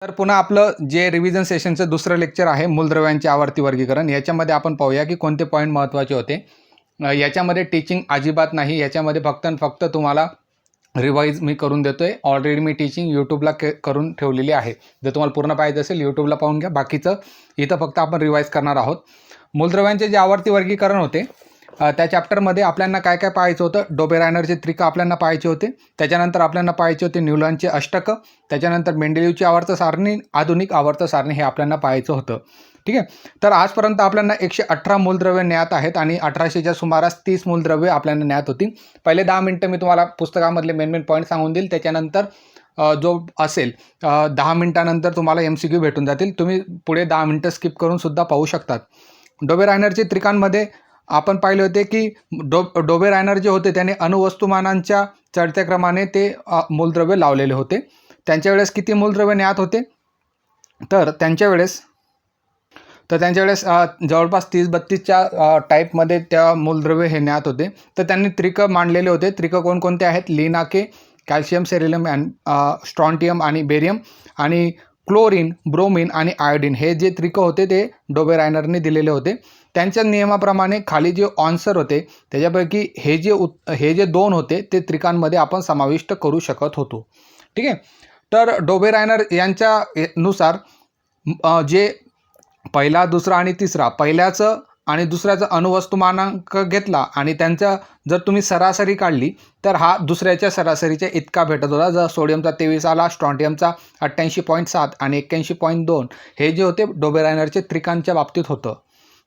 तर पुन्हा आपलं जे रिव्हिजन सेशनचं दुसरं लेक्चर आहे मूलद्रव्यांचे आवर्ती वर्गीकरण. याच्यामध्ये आपण पाहूया की कोणते पॉईंट महत्त्वाचे होते. याच्यामध्ये टीचिंग अजिबात नाही. याच्यामध्ये फक्त आणि फक्त तुम्हाला रिवाईज मी करून देतोय. ऑलरेडी मी टीचिंग यूट्यूबला करून ठेवलेली आहे. जर तुम्हाला पूर्ण पाहिजे असेल यूट्यूबला पाहून घ्या. बाकीचं इथं फक्त आपण रिवाईज करणार आहोत. मूलद्रव्यांचे जे आवर्ती वर्गीकरण होते त्या चॅप्टरमध्ये आपल्याला काय काय पाहायचं होतं. डोबेरायनरचे त्रिक आपल्याला पाहायचे होते. त्याच्यानंतर आपल्याला पाहायचे होते न्यूलनचे अष्टक. त्याच्यानंतर मेंडेलीवची आवर्त सारणी, आधुनिक आवर्त सारणी हे आपल्याला पाहायचं होतं. ठीक आहे. तर आजपर्यंत आपल्याला 118 मूलद्रव्य ज्ञात आहेत आणि 1800च्या सुमारास 30 मूलद्रव्य आपल्याला ज्ञात होती. पहिले 10 मिनटं मी तुम्हाला पुस्तकामधले मेन पॉईंट सांगून देईल. त्याच्यानंतर जो असेल 10 मिनटानंतर तुम्हाला MCQ भेटून जातील. तुम्ही पुढे 10 मिनटं स्किप करून सुद्धा पाहू शकतात. डोबेरायनरचे त्रिकांमध्ये आपण पाहिले होते की डोबेरायनर जे होते त्याने अणुवस्तुमानांच्या चढत्या क्रमाने ते मूलद्रव्य लावलेले होते. त्यांच्या वेळेस किती मूलद्रव्य ज्ञात होते. तर त्यांच्या वेळेस जवळपास 30-32च्या टाईपमध्ये त्या मूलद्रव्य हे ज्ञात होते. तर त्यांनी त्रिक मांडलेले होते. त्रिक कोणकोणते आहेत. लिनाके, कॅल्शियम, सेरिलियम, स्ट्रॉन्टियम आणि बेरियम आणि क्लोरीन, ब्रोमीन आणि आयोडीन हे जे त्रिक होते ते डोबेरायनरने दिलेले होते. त्यांच्या नियमाप्रमाणे खाली जे आन्सर होते त्याच्यापैकी हे जे 2 होते ते त्रिकांमध्ये आपण समाविष्ट करू शकत होतो. ठीक आहे. तर डोबेरायनर यांच्यानुसार जे पहिला, दुसरा आणि तिसरा, पहिल्याचं आणि दुसऱ्याचं अणुवस्तुमानांक घेतला आणि त्यांचा जर तुम्ही सरासरी काढली तर हा दुसऱ्याच्या सरासरीच्या इतका भेटत होता. जर सोडियमचा 23 आला, स्ट्रॉन्टियमचा 88.7 आणि 81.2 हे जे होते डोबेरायनरचे त्रिकांच्या बाबतीत होतं.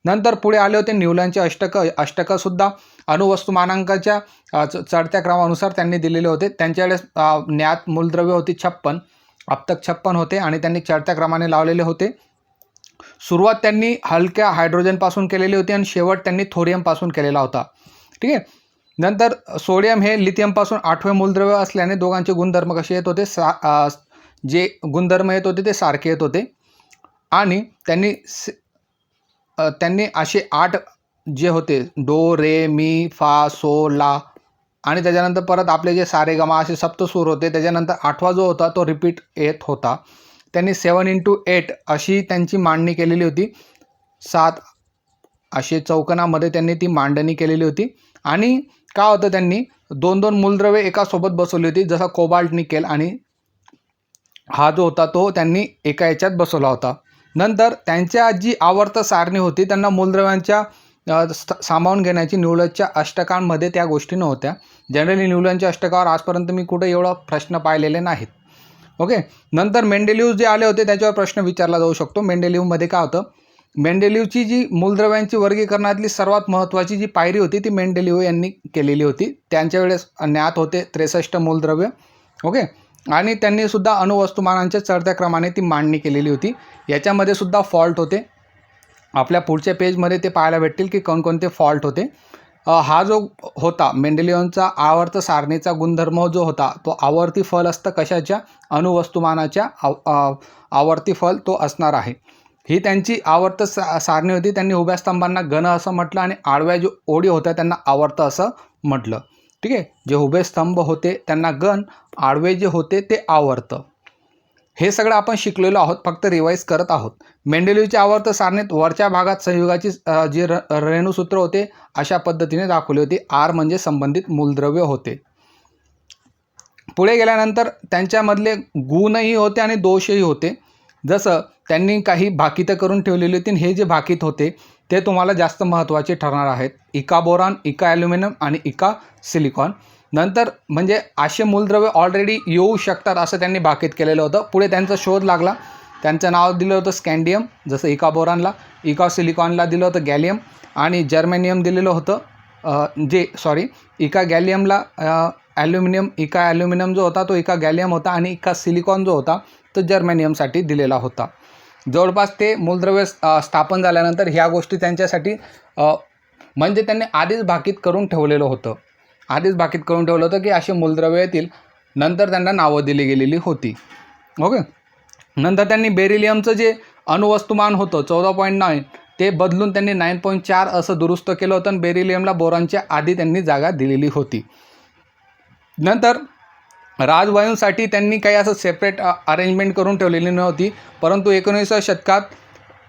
नंतर पुढे आले होते न्यूलनचे अष्टकसुद्धा अणुवस्तुमानांकाच्या चढत्या क्रमानुसार त्यांनी दिलेले होते. त्यांच्या वेळेस ज्ञात मूलद्रव्य होती 56, आपतक 56 होते आणि त्यांनी चढत्या क्रमाने लावलेले होते. सुरुवात त्यांनी हलक्या हायड्रोजनपासून केलेली होती आणि शेवट त्यांनी थोरियमपासून केलेला होता. ठीक आहे. नंतर सोडियम हे लिथियमपासून 8वे मूलद्रव्य असल्याने दोघांचे गुणधर्म कसे येत होते. जे गुणधर्म येत होते ते सारखे येत होते आणि त्यांनी असे 8 जे होते डो, रे, मी, फा, सो, ला आणि त्याच्यानंतर परत आपले जे सारे गमा असे सप्तसूर होते. त्याच्यानंतर 8वा जो होता तो रिपीट येत होता. त्यांनी 7 × 8 अशी त्यांची मांडणी केलेली होती. 7 असे चौकोनामध्ये त्यांनी ती मांडणी केलेली होती. आणि काय होतं त्यांनी 2-2 मूलद्रव्ये एकासोबत बसवली होती. जसा कोबाल्ट, निकेल आणि हा जो होता तो त्यांनी एका याच्यात बसवला होता. नंतर त्यांच्या जी आवर्त सारणी होती त्यांना मूलद्रव्यांच्या सामावून घेण्याची न्यूलनच्या अष्टकांमध्ये त्या गोष्टी नव्हत्या. जनरली न्यूलनच्या अष्टकावर आजपर्यंत मी कुठे एवढा प्रश्न पाहिलेले नाहीत. ओके. नंतर मेंडेलीव जे आले होते त्याच्यावर प्रश्न विचारला जाऊ शकतो. मेंडेलीवमध्ये काय होतं. मेंडेलीवची जी मूलद्रव्यांची वर्गीकरणातली सर्वात महत्त्वाची जी पायरी होती ती मेंडेलीव यांनी केलेली होती. त्यांच्या वेळेस ज्ञात होते 63 मूलद्रव्य. ओके. आणि त्यांनी सुद्धा अणुवस्तुमानांच्या चढत्या क्रमाने ती मांडणी केलेली होती. याच्यामध्ये सुद्धा फॉल्ट होते. आपल्या पुढच्या पेजमध्ये ते पाहायला भेटतील की कोणकोणते फॉल्ट होते. हा जो होता मेंडेलियनचा आवर्त सारणीचा गुणधर्म जो होता तो आवर्ती फल असतं कशाच्या. अणुवस्तुमानाच्या आवर्ती फल तो असणार आहे. ही त्यांची आवर्त सारणी होती. त्यांनी उभ्या स्तंभांना गण असं म्हटलं आणि आडव्या जो ओळी होत्या त्यांना आवर्त असं म्हटलं. ठीक आहे. जे उभे स्तंभ होते त्यांना गण, आडवे जे होते ते आवर्त. हे सगळं आपण शिकलेलो आहोत, फक्त रिवाईज करत आहोत. मेंडेलीवच्या आवर्त सारणीत वरच्या भागात संयुगाची जी रेणुसूत्र होते अशा पद्धतीने दाखवली होती. आर म्हणजे संबंधित मूलद्रव्य होते. पुढे गेल्यानंतर त्यांच्यामधले गुणही होते आणि दोषही होते. जसं त्यांनी काही भाकितं करून ठेवलेली होती. हे जे भाकित होते ते तुम्हाला जास्त महत्त्वाचे ठरणार आहेत. इका बोरॉन, इका ॲल्युमिनियम आणि इका सिलिकॉन. नंतर म्हणजे असे मूलद्रव्य ऑलरेडी येऊ शकतात असं त्यांनी भाकीत केलेलं होतं. पुढे त्यांचा शोध लागला. त्यांचं नाव दिलं होतं स्कँडियम. जसं इका बोरॉनला, इका सिलिकॉनला दिलं होतं गॅलियम आणि जर्मेनियम दिलेलं होतं. इका गॅलियमला ॲल्युमिनियम, इका ॲल्युमिनियम जो होता तो इका गॅलियम होता आणि इका सिलिकॉन जो होता तो जर्मेनियमसाठी दिलेला होता. जवळपास ते मूलद्रव्य स्थापन झाल्यानंतर ह्या गोष्टी त्यांच्यासाठी म्हणजे त्यांनी आधीच भाकीत करून ठेवलेलं होतं. की असे मूलद्रव्य येतील. नंतर त्यांना नावं दिली गेलेली होती. ओके. नंतर त्यांनी बेरिलियमचं जे अणुवस्तुमान होतं 14.9 ते बदलून त्यांनी 9.4 असं दुरुस्त केलं होतं आणि बेरिलियमला बोरॉनच्या आधी त्यांनी जागा दिलेली होती. नंतर राजवायूंसाठी त्यांनी काही असं सेपरेट अरेंजमेंट करून ठेवलेली नव्हती, परंतु 19व्या शतकात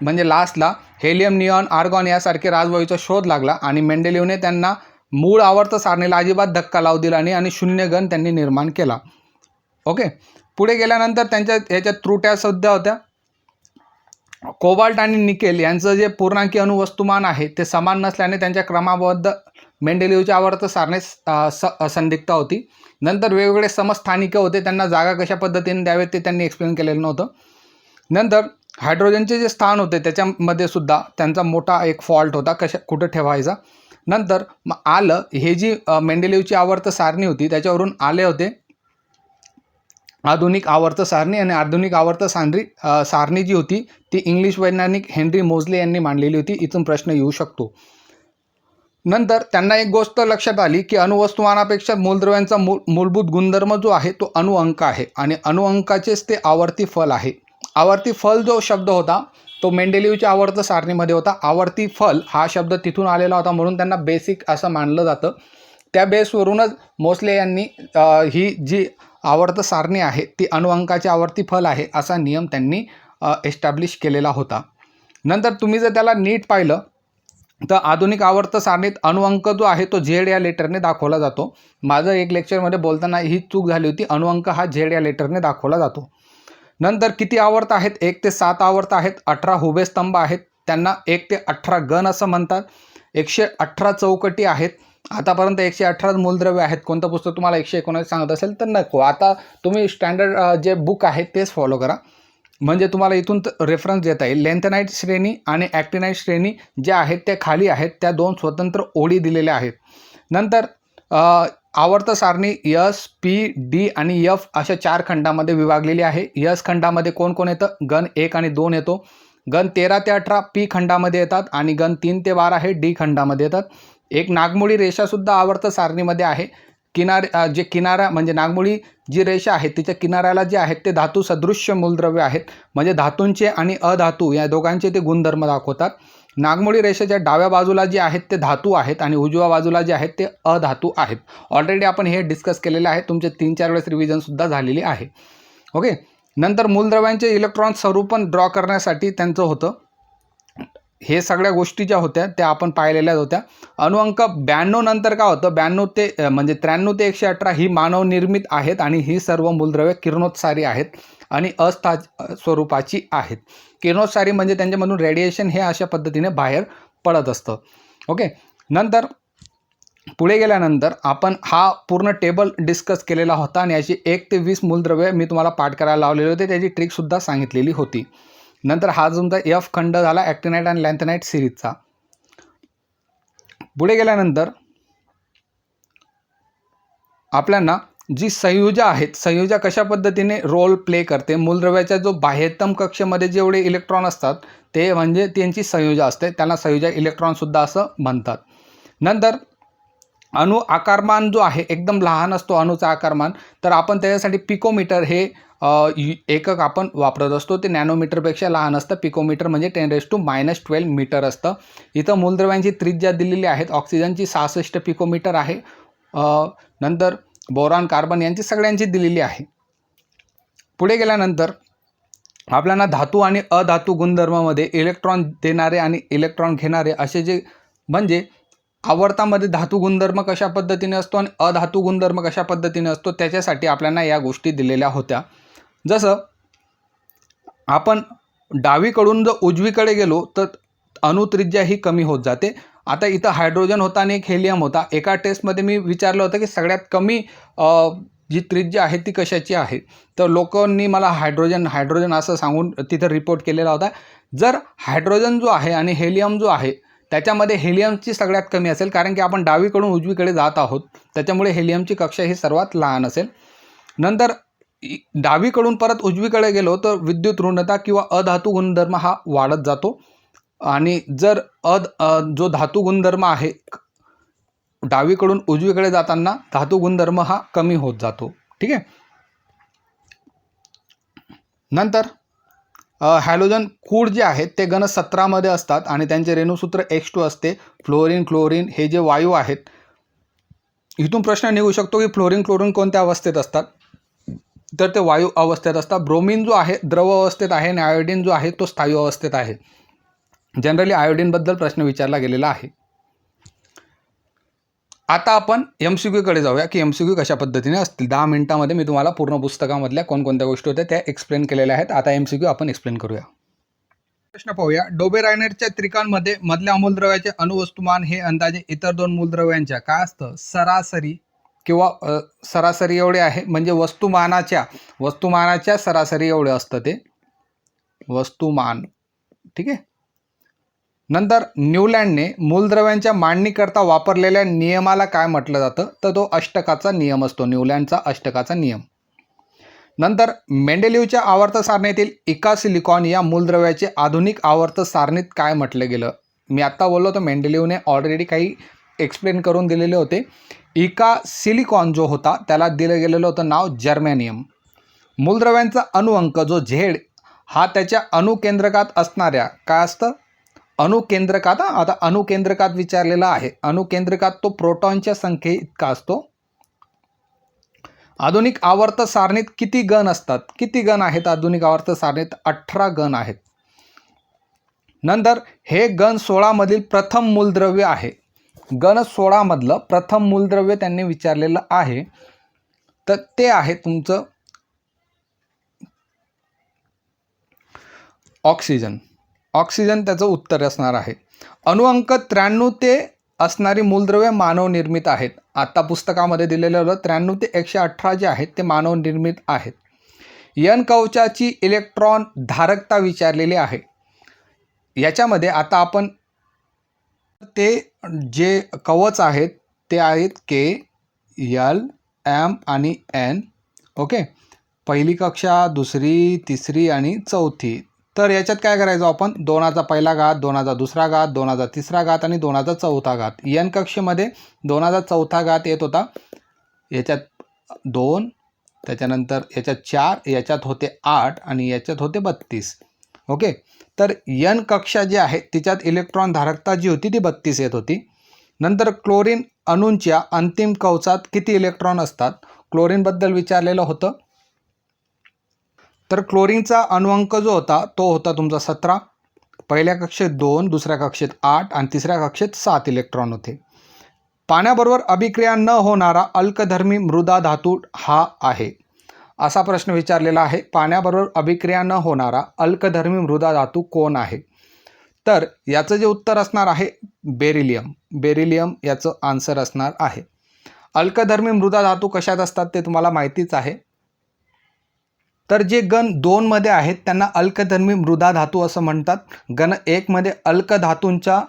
म्हणजे लास्टला हेलियम, निऑन, आर्गॉन यासारखे राजवायूचा शोध लागला आणि मेंडेलिव्हने त्यांना मूळ आवर्त सारणीला अजिबात धक्का लावू दिला नाही आणि शून्य गण त्यांनी निर्माण केला. ओके, पुढे गेल्यानंतर त्यांच्या याच्यात त्रुट्या सुद्धा होत्या. कोबाल्ट आणि निकेल यांचं जे पूर्णांकी अणुवस्तुमान आहे ते समान नसल्याने त्यांच्या क्रमाबद्ध मेंडेलिव्हच्या आवर्त सारणीस असंदिग्धता होती. नंतर वेगवेगळे समस्थानिक होते, त्यांना जागा कशा पद्धतीने द्यावेत ते त्यांनी एक्सप्लेन केलेलं नव्हतं. नंतर हायड्रोजनचे जे स्थान होते त्याच्यामध्ये सुद्धा त्यांचा मोठा एक फॉल्ट होता, कुठं ठेवायचा. नंतर आलं, हे जी मेंडेलिव्हची आवर्त सारणी होती त्याच्यावरून आले होते आधुनिक आवर्त सारणी, आणि आधुनिक आवर्त सारणी जी होती ती इंग्लिश वैज्ञानिक हेनरी मोझले यांनी मांडलेली होती. इथून प्रश्न येऊ शकतो. नंतर त्यांना एक गोष्ट लक्षात आली की अणुवस्तुमानापेक्षा मूलद्रव्यांचा मूलभूत गुणधर्म जो आहे तो अणुअंक आहे आणि अणुअंकाचेच ते आवर्ती फल आहे. आवर्ती फल जो शब्द होता तो मेंडेलिव्हच्या आवर्त सारणीमध्ये होता. आवर्ती फल हा शब्द तिथून आलेला होता, म्हणून त्यांना बेसिक असं मानलं जातं. त्या बेसवरूनच मोस्ले यांनी ही जी आवर्त सारणी आहे ती अणुअंकाचे आवर्ती फल आहे असा नियम त्यांनी एस्टॅब्लिश केलेला होता. नंतर तुम्ही जर त्याला नीट पाहिलं तर आधुनिक आवर्त सारणीत अणुअंक जो आहे तो झेड या लेटरने दाखवला जातो. माझं एक लेक्चरमध्ये बोलताना ही चूक झाली होती, अणुअंक हा झेड या लेटरने दाखवला जातो. नंतर किती आवर्त आहेत? 1 ते 7 आवर्त आहेत. 18 हुबे स्तंभ आहेत, त्यांना 1 ते 18 गण असं म्हणतात. 118 चौकटी आहेत. आतापर्यंत 118 मूलद्रव्य आहेत. कोणतं पुस्तक तुम्हाला 119 सांगत असेल तर नको, आता तुम्ही स्टँडर्ड जे बुक आहे तेच फॉलो करा, म्हणजे तुम्हाला इथून रेफरन्स देता येईल. लेंथनाईट श्रेणी आणि ॲक्टिनाईट श्रेणी ज्या आहेत त्या खाली आहेत, त्या 2 स्वतंत्र ओळी दिलेल्या आहेत. नंतर आवर्त सारणी एस, पी, डी आणि एफ अशा 4 खंडामध्ये विभागलेली आहे. एस खंडामध्ये कोण कोण येतं? गण 1 आणि 2 येतो. गण 13 ते 18 पी खंडामध्ये येतात आणि गण 3 ते 12 हे डी खंडामध्ये येतात. एक नागमोडी रेषासुद्धा आवर्त सारणीमध्ये आहे. किनारा म्हणजे नागमोडी जी रेषा आहे तिच्या किनाऱ्याला जे आहेत ते धातू सदृश्य मूलद्रव्य आहेत, म्हणजे धातूंचे आणि अधातू या दोघांचे ते गुणधर्म दाखवतात. नागमोडी रेषेच्या डाव्या बाजूला जे आहेत ते धातू आहेत आणि उजव्या बाजूला जे आहेत ते अधातू आहेत. ऑलरेडी आपण हे डिस्कस केलेले आहे, तुमचे 3-4 वेळेस रिव्हिजनसुद्धा झालेली आहे. ओके, नंतर मूलद्रव्यांचे इलेक्ट्रॉन स्वरूपण ड्रॉ करण्यासाठी त्यांचं होतं. हे सगळ्या गोष्टी ज्या होत्या त्या आपण पाहिलेल्याच होत्या. अणुअंक 92 नंतर काय होतं? 93 ते म्हणजे 93 ते 118 ही मानवनिर्मित आहेत आणि ही सर्व मूलद्रव्य किरणोत्सारी आहेत आणि स्वरूपाची आहेत. किरणोत्सारी म्हणजे त्यांच्यामधून रेडिएशन हे अशा पद्धतीने बाहेर पडत असतं. ओके, नंतर पुढे गेल्यानंतर आपण हा पूर्ण टेबल डिस्कस केलेला होता आणि याची 1 ते 20 मूलद्रव्य मी तुम्हाला पाठ करायला लावलेले होते, त्याची ट्रिकसुद्धा सांगितलेली होती. नंतर हा तुमचा एफ खंड झाला ॲक्टिनाईट आणि लॅन्थनाईट सिरीजचा. पुढे गेल्यानंतर आपल्याला जी संयोजा आहेत, संयोजा कशा पद्धतीने रोल प्ले करते, मूलद्रव्याच्या जो बाह्यतम कक्षेमध्ये जेवढे इलेक्ट्रॉन असतात ते म्हणजे त्यांची संयोजा असते, त्यांना संयोजा इलेक्ट्रॉनसुद्धा असं म्हणतात. नंतर अणु आकारमान जो आहे एकदम लहान असतो अणूचा आकारमान, तर आपण त्याच्यासाठी पिकोमीटर हे एकक आपण वापरत असतो. ते नॅनोमीटरपेक्षा लहान असतं. पिकोमीटर म्हणजे 10⁻⁻12 मीटर असतं. इथं मूलद्रव्यांची त्रिज्या दिलेली आहेत. ऑक्सिजनची 66 पिकोमीटर आहे. नंतर बोरॉन, कार्बन यांची सगळ्यांची दिलेली आहे. पुढे गेल्यानंतर आपल्याला धातू आणि अधातू गुणधर्मामध्ये इलेक्ट्रॉन देणारे आणि इलेक्ट्रॉन घेणारे असे जे म्हणजे आवर्तामध्ये धातू गुणधर्म कशा पद्धतीने असतो आणि अधातू गुणधर्म कशा पद्धतीने असतो त्याच्यासाठी आपल्याला या गोष्टी दिलेल्या होत्या. जसं आपण डावीकडून जर उजवीकडे गेलो तर अणुत्रिज्या ही कमी होत जाते. आता इथं हायड्रोजन होता आणि एक हेलियम होता. एका टेस्टमध्ये मी विचारलं होतं की सगळ्यात कमी जी त्रिज्या आहे ती कशाची आहे, तर लोकांनी मला हायड्रोजन असं सांगून तिथं रिपोर्ट केलेला होता. जर हायड्रोजन जो आहे आणि हेलियम जो आहे त्याच्यामध्ये हेलियमची सगळ्यात कमी असेल, कारण की आपण डावीकडून उजवीकडे जात आहोत, त्याच्यामुळे हेलियमची कक्षा ही सर्वात लहान असेल. नंतर डावीकडून परत उजवीकडे गेलो तर विद्युत ऋणता किंवा अधातू गुणधर्म हा वाढत जातो आणि जर जो धातू गुणधर्म आहे डावीकडून उजवीकडे जाताना धातू गुणधर्म हा कमी होत जातो. ठीक आहे. नंतर हॅलोजन कूड जे आहेत ते गण 17 मध्ये असतात आणि त्यांचे रेणुसूत्र H2 असते. फ्लोरीन, क्लोरीन हे जे वायू आहेत, इथून प्रश्न निघू शकतो की फ्लोरीन, क्लोरीन कोणत्या अवस्थेत असतात. तर ते वायू अवस्थेत असतात. ब्रोमीन जो आहे द्रव अवस्थेत आहे आणि आयोडीन जो आहे तो स्थायू अवस्थेत आहे. जनरली आयोडीनबद्दल प्रश्न विचारला गेलेला आहे. आता आपण MCQ कडे जाऊया की MCQ कशा पद्धतीने असतील. 10 मिनिटांमध्ये मी तुम्हाला पूर्ण पुस्तकामधल्या कोणकोणत्या गोष्टी होत्या त्या एक्सप्लेन केलेल्या आहेत. आता MCQ आपण एक्सप्लेन करूया. प्रश्न पाहूया. डोबेरायनरच्या त्रिकांमध्ये मधल्या मूलद्रव्याचे अणुवस्तुमान हे अंदाजे इतर दोन मूलद्रव्यांच्या काय असतं सरासरी किंवा सरासरी एवढे आहे. म्हणजे वस्तुमानाच्या सरासरी एवढे असतं ते वस्तुमान. ठीक आहे. नंतर न्यूलँडने मूलद्रव्यांच्या मांडणीकरता वापरलेल्या नियमाला काय म्हटलं जातं तर तो अष्टकाचा नियम असतो. न्यूलँडचा अष्टकाचा नियम. नंतर मेंडेलिव्हच्या आवर्त सारणीतील इका सिलिकॉन या मूलद्रव्याचे आधुनिक आवर्त सारणीत काय म्हटलं गेलं. मी आत्ता बोललो तर मेंडेलिव्हने ऑलरेडी काही एक्सप्लेन करून दिलेले होते. इका सिलिकॉन जो होता त्याला दिलं गेलेलं होतं नाव जर्मेनियम. मूलद्रव्यांचा अणुअंक जो झेड हा त्याच्या अणुकेंद्रकात असणाऱ्या काय असतं अणुकेंद्रकात. आता अणुकेंद्रकात विचारलेला आहे. अणुकेंद्रकात तो प्रोटॉनच्या संख्ये इतका असतो. आधुनिक आवर्त सारणीत किती गण असतात. किती गण आहेत आधुनिक आवर्त सारणीत 18 गण आहेत. नंतर हे गण 16 मधील प्रथम मूलद्रव्य आहे. गण 16 मधलं प्रथम मूलद्रव्य त्यांनी विचारलेलं आहे तर ते आहे तुमचं ऑक्सिजन. ऑक्सिजन त्याचं उत्तर असणार आहे. अणुअंक 93 ते असणारी मूलद्रव्ये मानवनिर्मित आहेत. आता पुस्तकामध्ये दिलेलं 93 ते 118 जे आहेत ते मानवनिर्मित आहेत. यन कवचाची इलेक्ट्रॉन धारकता विचारलेली आहे. याच्यामध्ये आता आपण ते जे कवच आहेत ते आहेत के, एल, एम आणि एन. ओके. पहिली कक्षा, दुसरी, तिसरी आणि चौथी. तर याच्यात काय करायचं आपण 2चा पहिला घात, 2चा दुसरा घात, 2चा तिसरा घात आणि 2चा चौथा घात. एन कक्षेमध्ये 2चा चौथा घात येत होता. याच्यात 2, त्याच्यानंतर याच्यात 4, याच्यात होते 8 आणि याच्यात होते 32. ओके. तर एन कक्षा जी आहे तिच्यात इलेक्ट्रॉन धारकता जी होती ती 32 येत होती. नंतर क्लोरीन अणूंच्या अंतिम कवचात किती इलेक्ट्रॉन असतात. क्लोरीनबद्दल विचारलेलं होतं. तर क्लोरीनचा अणुअंक जो होता तो होता तुमचा 17. पहिल्या कक्षेत 2, दुसऱ्या कक्षेत 8 आणि तिसऱ्या कक्षेत 7 इलेक्ट्रॉन होते. पाण्याबरोबर अभिक्रिया न होणारा अल्कधर्मी मृदा धातू हा आहे. असा प्रश्न विचारलेला आहे. पाण्याबरोबर अभिक्रिया न होणारा अल्कधर्मी मृदा धातू कोण आहे. तर याचं जे उत्तर असणार आहे बेरिलियम. बेरिलियम याचं आन्सर असणार आहे. अल्कधर्मी मृदा धातू कशात असतात ते तुम्हाला माहितीच आहे. तर जे गण 2 मध्ये आहेत त्यांना अल्कधर्मी मृदा धातू असं म्हणतात. गण 1 मध्ये अल्कधातूंचा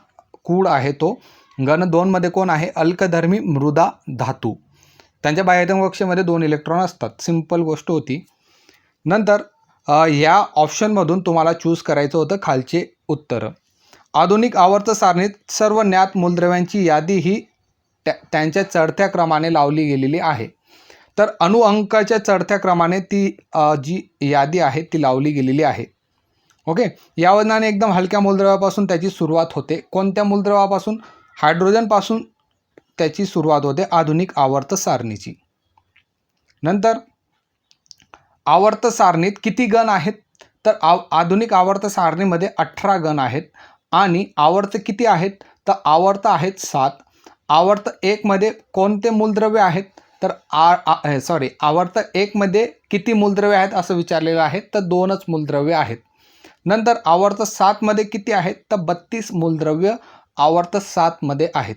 कूड आहे तो. गण 2 मध्ये कोण आहे अल्कधर्मी मृदा धातू. त्यांच्या बाह्यतम कक्षेमध्ये 2 इलेक्ट्रॉन असतात. सिंपल गोष्ट होती. नंतर या ऑप्शनमधून तुम्हाला चूज करायचं होतं खालचे उत्तर. आधुनिक आवर्त सारणीत सर्व ज्ञात मूलद्रव्यांची यादी ही त्यांच्या चढत्या क्रमाने लावली गेलेली आहे. तर अणुअंकाच्या चढत्या क्रमाने ती जी यादी आहे ती लावली गेलेली आहे. ओके. या वजनाने एकदम हलक्या मूलद्रव्यापासून त्याची सुरुवात होते. कोणत्या मूलद्रव्यापासून हायड्रोजनपासून त्याची सुरुवात होते आधुनिक आवर्त सारणीची. नंतर आवर्त सारणीत किती गण आहेत तर आधुनिक आवर्त सारणीमध्ये 18 गण आहेत. आणि आवर्त किती आहेत तर आवर्त आहेत 7. आवर्त 1 मध्ये कोणते मूलद्रव्य आहेत तर आवर्त 1 मध्ये किती मूलद्रव्य आहेत असं विचारलेलं आहे तर 2च मूलद्रव्य आहेत. नंतर आवर्त 7 मध्ये किती आहेत तर 32 मूलद्रव्य आवर्त 7 मध्ये आहेत.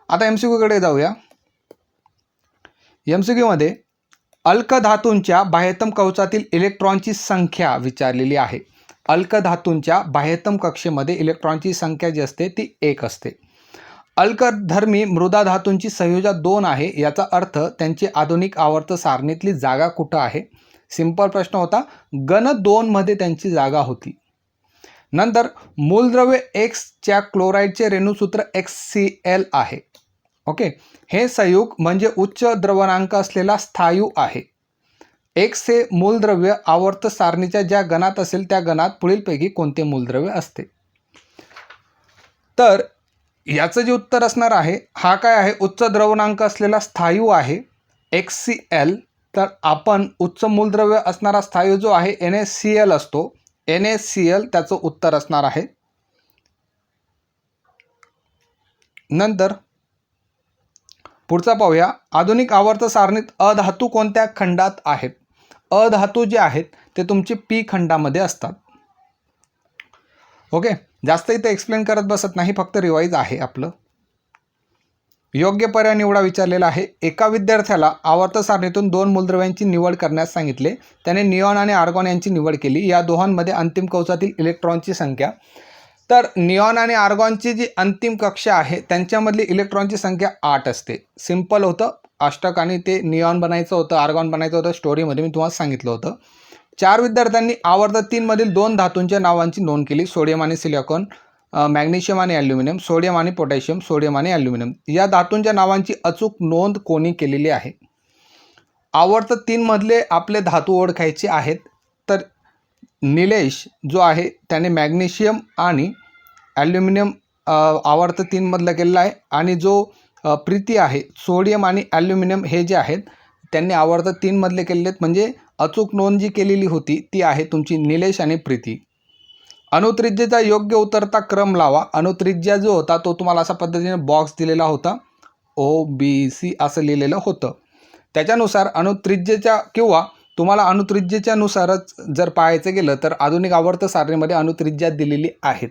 आता MCQ कडे जाऊया. MCQ मध्ये अल्कधातूंच्या बाह्यतम कवचातील इलेक्ट्रॉनची संख्या विचारलेली आहे. अल्कधातूंच्या बाह्यतम कक्षेमध्ये इलेक्ट्रॉनची संख्या जी असते ती 1 असते. अल्कधर्मी मृदा धातूंची संयोजक 2 आहे. याचा अर्थ त्यांची आधुनिक आवर्त सारणीतली जागा कुठं आहे. सिंपल प्रश्न होता. गण 2 मध्ये त्यांची जागा होती. नंतर मूलद्रव्य X च्या क्लोराईडचे रेणुसूत्र XCl आहे. ओके. हे संयुग म्हणजे उच्च द्रवणांक असलेला स्थायू आहे. X हे मूलद्रव्य आवर्त सारणीच्या ज्या गणात असेल त्या गणात पुढीलपैकी कोणते मूलद्रव्य असते. तर याचं जे उत्तर असणार आहे हा काय आहे उच्च द्रवणांक असलेला स्थायू आहे XCl. तर आपण उच्च मूलद्रव्य असणारा स्थायू जो आहे NaCl असतो, NaCl त्याचं उत्तर असणार आहे. नंतर पुढचा पाहूया, आधुनिक आवर्त सारणीत अधातू कोणत्या खंडात आहेत? अधातू जे आहेत ते तुमचे P खंडामध्ये असतात. ओके, जास्त इथे एक्सप्लेन करत बसत नाही, फक्त रिवाईज आहे आपलं. योग्य पर्याय निवडा विचारलेला आहे. एका विद्यार्थ्याला आवर्त सारणीतून 2 मूलद्रव्यांची निवड करण्यास सांगितले. त्याने निऑन आणि आर्गॉन यांची निवड केली. या दोहोंमध्ये अंतिम कक्षातील इलेक्ट्रॉनची संख्या. तर निऑन आणि आर्गॉनची जी अंतिम कक्षा आहे त्यांच्यामधली इलेक्ट्रॉनची संख्या 8 असते. सिंपल होतं, अष्टक, आणि ते निऑन बनायचं होतं, आर्गॉन बनायचं होतं. स्टोरीमध्ये मी तुम्हाला सांगितलं होतं. 4 विद्यार्थ्यांनी आवर्त 3 मधील 2 धातूंच्या नावांची नोंद केली. सोडियम आणि सिलिकॉन, मॅग्नेशियम आणि ॲल्युमिनियम, सोडियम आणि पोटॅशियम, सोडियम आणि ॲल्युमिनियम. या धातूंच्या नावांची अचूक नोंद कोणी केलेली आहे? आवर्त 3 मधले आपले धातू ओळखायचे आहेत. तर निलेश जो आहे त्याने मॅग्नेशियम आणि ॲल्युमिनियम आवर्त 3 मधला केलेला आहे. आणि जो प्रीती आहे, सोडियम आणि ॲल्युमिनियम हे जे आहेत त्यांनी आवर्त 3 मधले केलेले आहेत. म्हणजे अचूक नोंद जी केलेली होती ती आहे तुमची निलेश आणि प्रीती. अणुत्रिज्येचा योग्य उतरता क्रम लावा. अणुत्रिज्या जो होता तो तुम्हाला अशा पद्धतीने बॉक्स दिलेला होता, OBC असं लिहिलेलं होतं. त्याच्यानुसार अणुत्रिज्येच्या किंवा तुम्हाला अणुत्रिज्येच्या नुसारच जर पाहायचं गेलं तर आधुनिक आवर्त सारणीमध्ये अणुत्रिज्या दिलेली आहेत.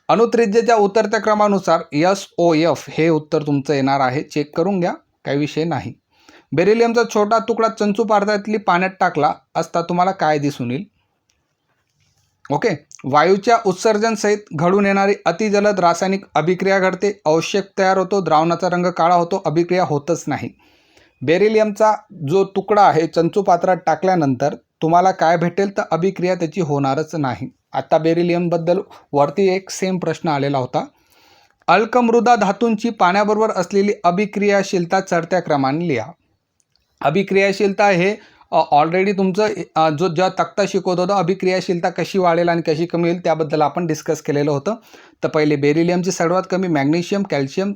अणुत्रिज्येच्या उतरत्या क्रमानुसार SOF हे उत्तर तुमचं येणार आहे. चेक करून घ्या, काही विषय नाही. बेरिलियमचा छोटा तुकडा चंचू पात्रातली पाण्यात टाकला असता तुम्हाला काय दिसून येईल? ओके, वायूच्या उत्सर्जनसहित घडून येणारी अतिजलद रासायनिक अभिक्रिया घडते. अवक्षेप तयार होतो, द्रावणाचा रंग काळा होतो, अभिक्रिया होतच नाही. बेरिलियमचा जो तुकडा आहे चंचू पात्रात टाकल्यानंतर तुम्हाला काय भेटेल? तर अभिक्रिया त्याची होणारच नाही. आता बेरिलियमबद्दल वरती एक सेम प्रश्न आलेला होता. अल्कमृदा धातूंची पाण्याबरोबर असलेली अभिक्रियाशीलता चढत्या क्रमाने लिहा. अभिक्रियाशीलता हे ऑलरेडी तुमचं जो ज्या तक्ता शिकवत होता, अभिक्रियाशीलता कशी वाढेल आणि कशी कमी होईल त्याबद्दल आपण डिस्कस केलेलं होतं. तर पहिले बेरिलियमची सर्वात कमी मॅग्नेशियम, कॅल्शियम,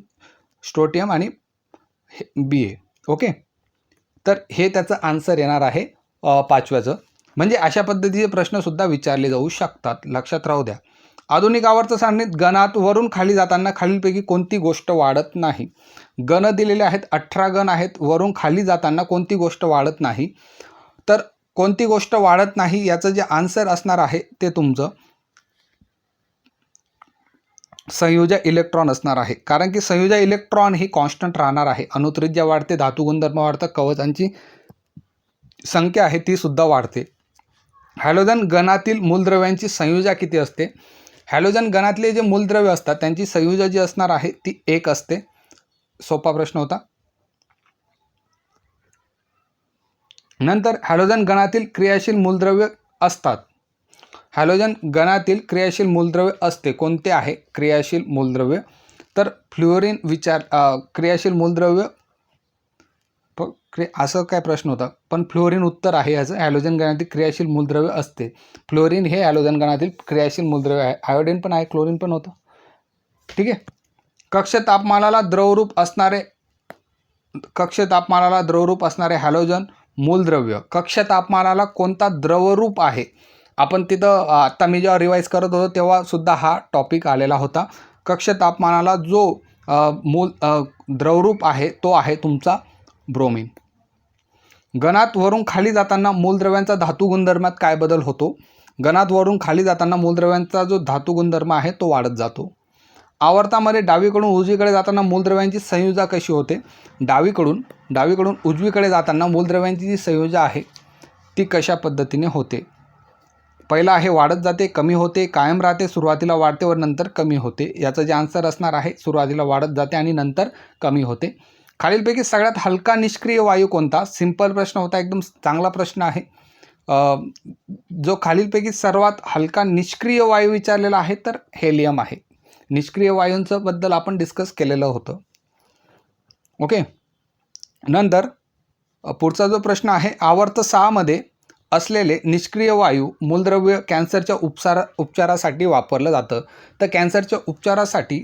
स्ट्रोटियम आणि Ba. ओके, तर हे त्याचं आन्सर येणार आहे 5व्याचं. म्हणजे अशा पद्धतीचे प्रश्नसुद्धा विचारले जाऊ शकतात, लक्षात राहू द्या. आधुनिक आवर्त सारणीत गणात वरून खाली जाताना खालीलपैकी कोणती गोष्ट वाढत नाही? गण दिलेले आहेत, 18 गण आहेत. वरून खाली जाताना कोणती गोष्ट वाढत नाही? तर कोणती गोष्ट वाढत नाही याचं जे आन्सर असणार आहे ते तुमचं संयोजा इलेक्ट्रॉन असणार आहे. कारण की संयोजा इलेक्ट्रॉन ही कॉन्स्टंट राहणार आहे. अणुत्रिज्या वाढते, धातू गुणधर्म वाढतं, कवचांची संख्या आहे ती सुद्धा वाढते. हॅलोजन गणातील मूलद्रव्यांची संयोजा किती असते? हॅलोजन गणातले जे मूलद्रव्य असतात त्यांची संयोजा जी असणार आहे ती 1 असते. सोपा प्रश्न होता. नंतर हॅलोजन गणातील क्रियाशील मूलद्रव्य असतात. हॅलोजन गणातील क्रियाशील मूलद्रव्य असते. कोणते आहे क्रियाशील मूलद्रव्य? तर फ्लोरीन क्रियाशील मूलद्रव्य असं काय प्रश्न होता, पण फ्लोरीन उत्तर आहे याचं. हॅलोजन गणातील क्रियाशील मूलद्रव्य असते. फ्लोरीन हे हॅलोजन गणातील क्रियाशील मूलद्रव्य आहे. आयोडीन पण आहे, क्लोरीन पण होतं. ठीक आहे. कक्ष तापमानाला द्रवरूप असणारे हॅलोजन मूलद्रव्य. कक्ष तापमानाला कोणता द्रवरूप आहे? आपण तिथं आत्ता मी जेव्हा रिवाईज करत होतो तेव्हा सुद्धा हा टॉपिक आलेला होता. कक्ष तापमानाला जो द्रवरूप आहे तो आहे तुमचा ब्रोमीन. गणात वरून खाली जाताना मूलद्रव्यांचा धातू गुणधर्मात काय बदल होतो? गणात वरून खाली जाताना मूलद्रव्यांचा जो धातू गुणधर्म आहे तो वाढत जातो. आवर्तामध्ये डावीकडून उजवीकडे जाताना मूलद्रव्यांची संयोजा कशी होते? डावीकडून उजवीकडे जाताना मूलद्रव्यांची जी संयोजा आहे ती कशा पद्धतीने होते? पहिला आहे वाढत जाते, कमी होते, कायम राहते, सुरुवातीला वाढते व नंतर कमी होते. याचं जे आन्सर असणार आहे सुरुवातीला वाढत जाते आणि नंतर कमी होते. खालीलपैकी सगळ्यात हलका निष्क्रिय वायू कोणता? सिंपल प्रश्न होता, एकदम चांगला प्रश्न आहे. जो खालीलपैकी सर्वात हलका निष्क्रिय वायू विचारलेला आहे तर हेलियम आहे. निष्क्रिय वायूंचं बद्दल आपण डिस्कस केलेलं होतं. ओके, नंतर पुढचा जो प्रश्न आहे, आवर्त 6 मध्ये असलेले निष्क्रिय वायू मूलद्रव्य कॅन्सरच्या उपचारासाठी वापरलं जातं. तर कॅन्सरच्या उपचारासाठी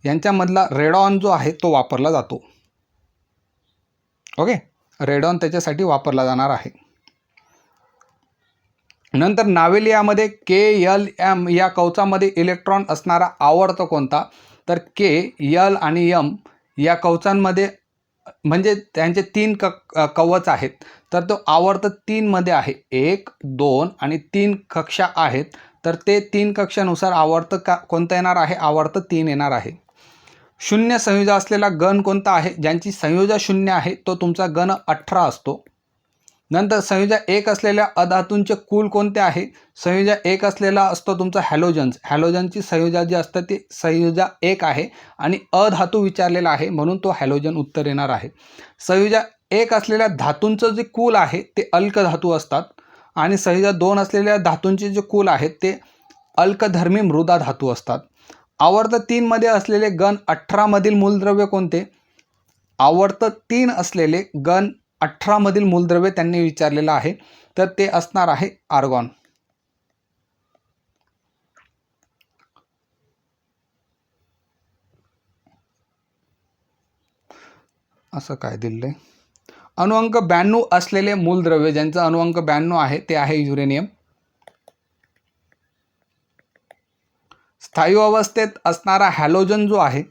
यांच्यामधला रेडॉन जो आहे तो वापरला जातो. ओके, रेडॉन त्याच्यासाठी वापरला जाणार आहे. नंतर नावेलियामध्ये KLM या कवचामध्ये इलेक्ट्रॉन असणारा आवर्त कोणता? तर KL आणि M या कवचांमध्ये म्हणजे त्यांचे 3 कवच आहेत, तर तो आवर्त 3 मध्ये आहे. 1, 2 आणि 3 कक्षा आहेत, तर ते 3 कक्षानुसार आवर्त कोणता येणार आहे? आवर्त 3 येणार आहे. शून्य संयोजा असलेला गण कोणता आहे? ज्यांची संयोजा 0 आहे तो तुमचा गण 18 असतो. नंतर संयोजा 1 असलेल्या अधातूंचे कुल कोणते आहे? संयोजा 1 असलेला असतो तुमचा हॅलोजन्स. हॅलोजनची संयोजा जी असते ती संयोजा 1 आहे आणि अधातू विचारलेला आहे म्हणून तो हॅलोजन उत्तर येणार आहे. संयोजा 1 असलेल्या धातूंचं जे कुल आहे ते अल्कधातू असतात आणि संयोजा 2 असलेल्या धातूंचे जे कुल आहेत ते अल्कधर्मी मृदा धातू असतात. आवर्त 3 मध्ये असलेले गण 18 मधील मूलद्रव्य कोणते? आवर्त 3 असलेले गण 18 मधील मूलद्रव्य त्यांनी विचारलेलं आहे, तर ते असणार आहे आर्गॉन. असं काय दिलंय? अणुअंक 92 असलेले मूलद्रव्य ज्यांचा अणुअंक 92 आहे ते आहे युरेनियम. स्थायू अवस्थेत असणारा हॅलोजन जो आहे,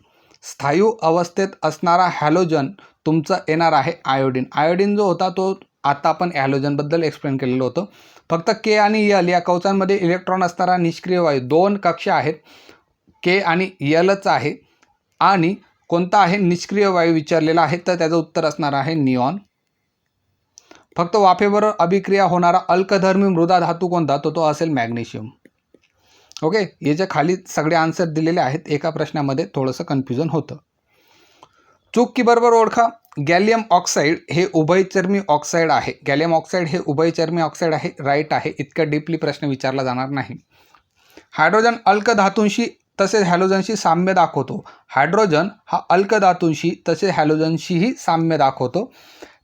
स्थायू अवस्थेत असणारा हॅलोजन तुमचं येणार आहे आयोडीन. आयोडीन जो होता तो आता आपण हॅलोजनबद्दल एक्सप्लेन केलेलं होतं. फक्त K आणि L या कवचांमध्ये इलेक्ट्रॉन असणारा निष्क्रिय वायू 2 कक्षा आहेत, K आणि Lच आहे. आणि कोणता आहे निष्क्रिय वायू विचारलेला आहे, तर त्याचं उत्तर असणार आहे निऑन. फक्त वाफेबरोबर अभिक्रिया होणारा अल्कधर्मी मृदा धातू कोणता? तो असेल मॅग्नेशियम. ओके, याच्या खाली सगळे आन्सर दिलेले आहेत. एका प्रश्नामध्ये थोडंसं कन्फ्युजन होतं. चूक की बरोबर ओळखा. गॅलियम ऑक्साईड हे उभयचर्मी ऑक्साईड आहे. गॅलियम ऑक्साईड हे उभयचर्मी ऑक्साईड आहे. राईट आहे. इतका डीपली प्रश्न विचारला जाणार नाही. हायड्रोजन अल्कधातूंशी तसेच हॅलोजनशी साम्य दाखवतो. हायड्रोजन हा अल्कधातूंशी तसेच हॅलोजनशीही साम्य दाखवतो.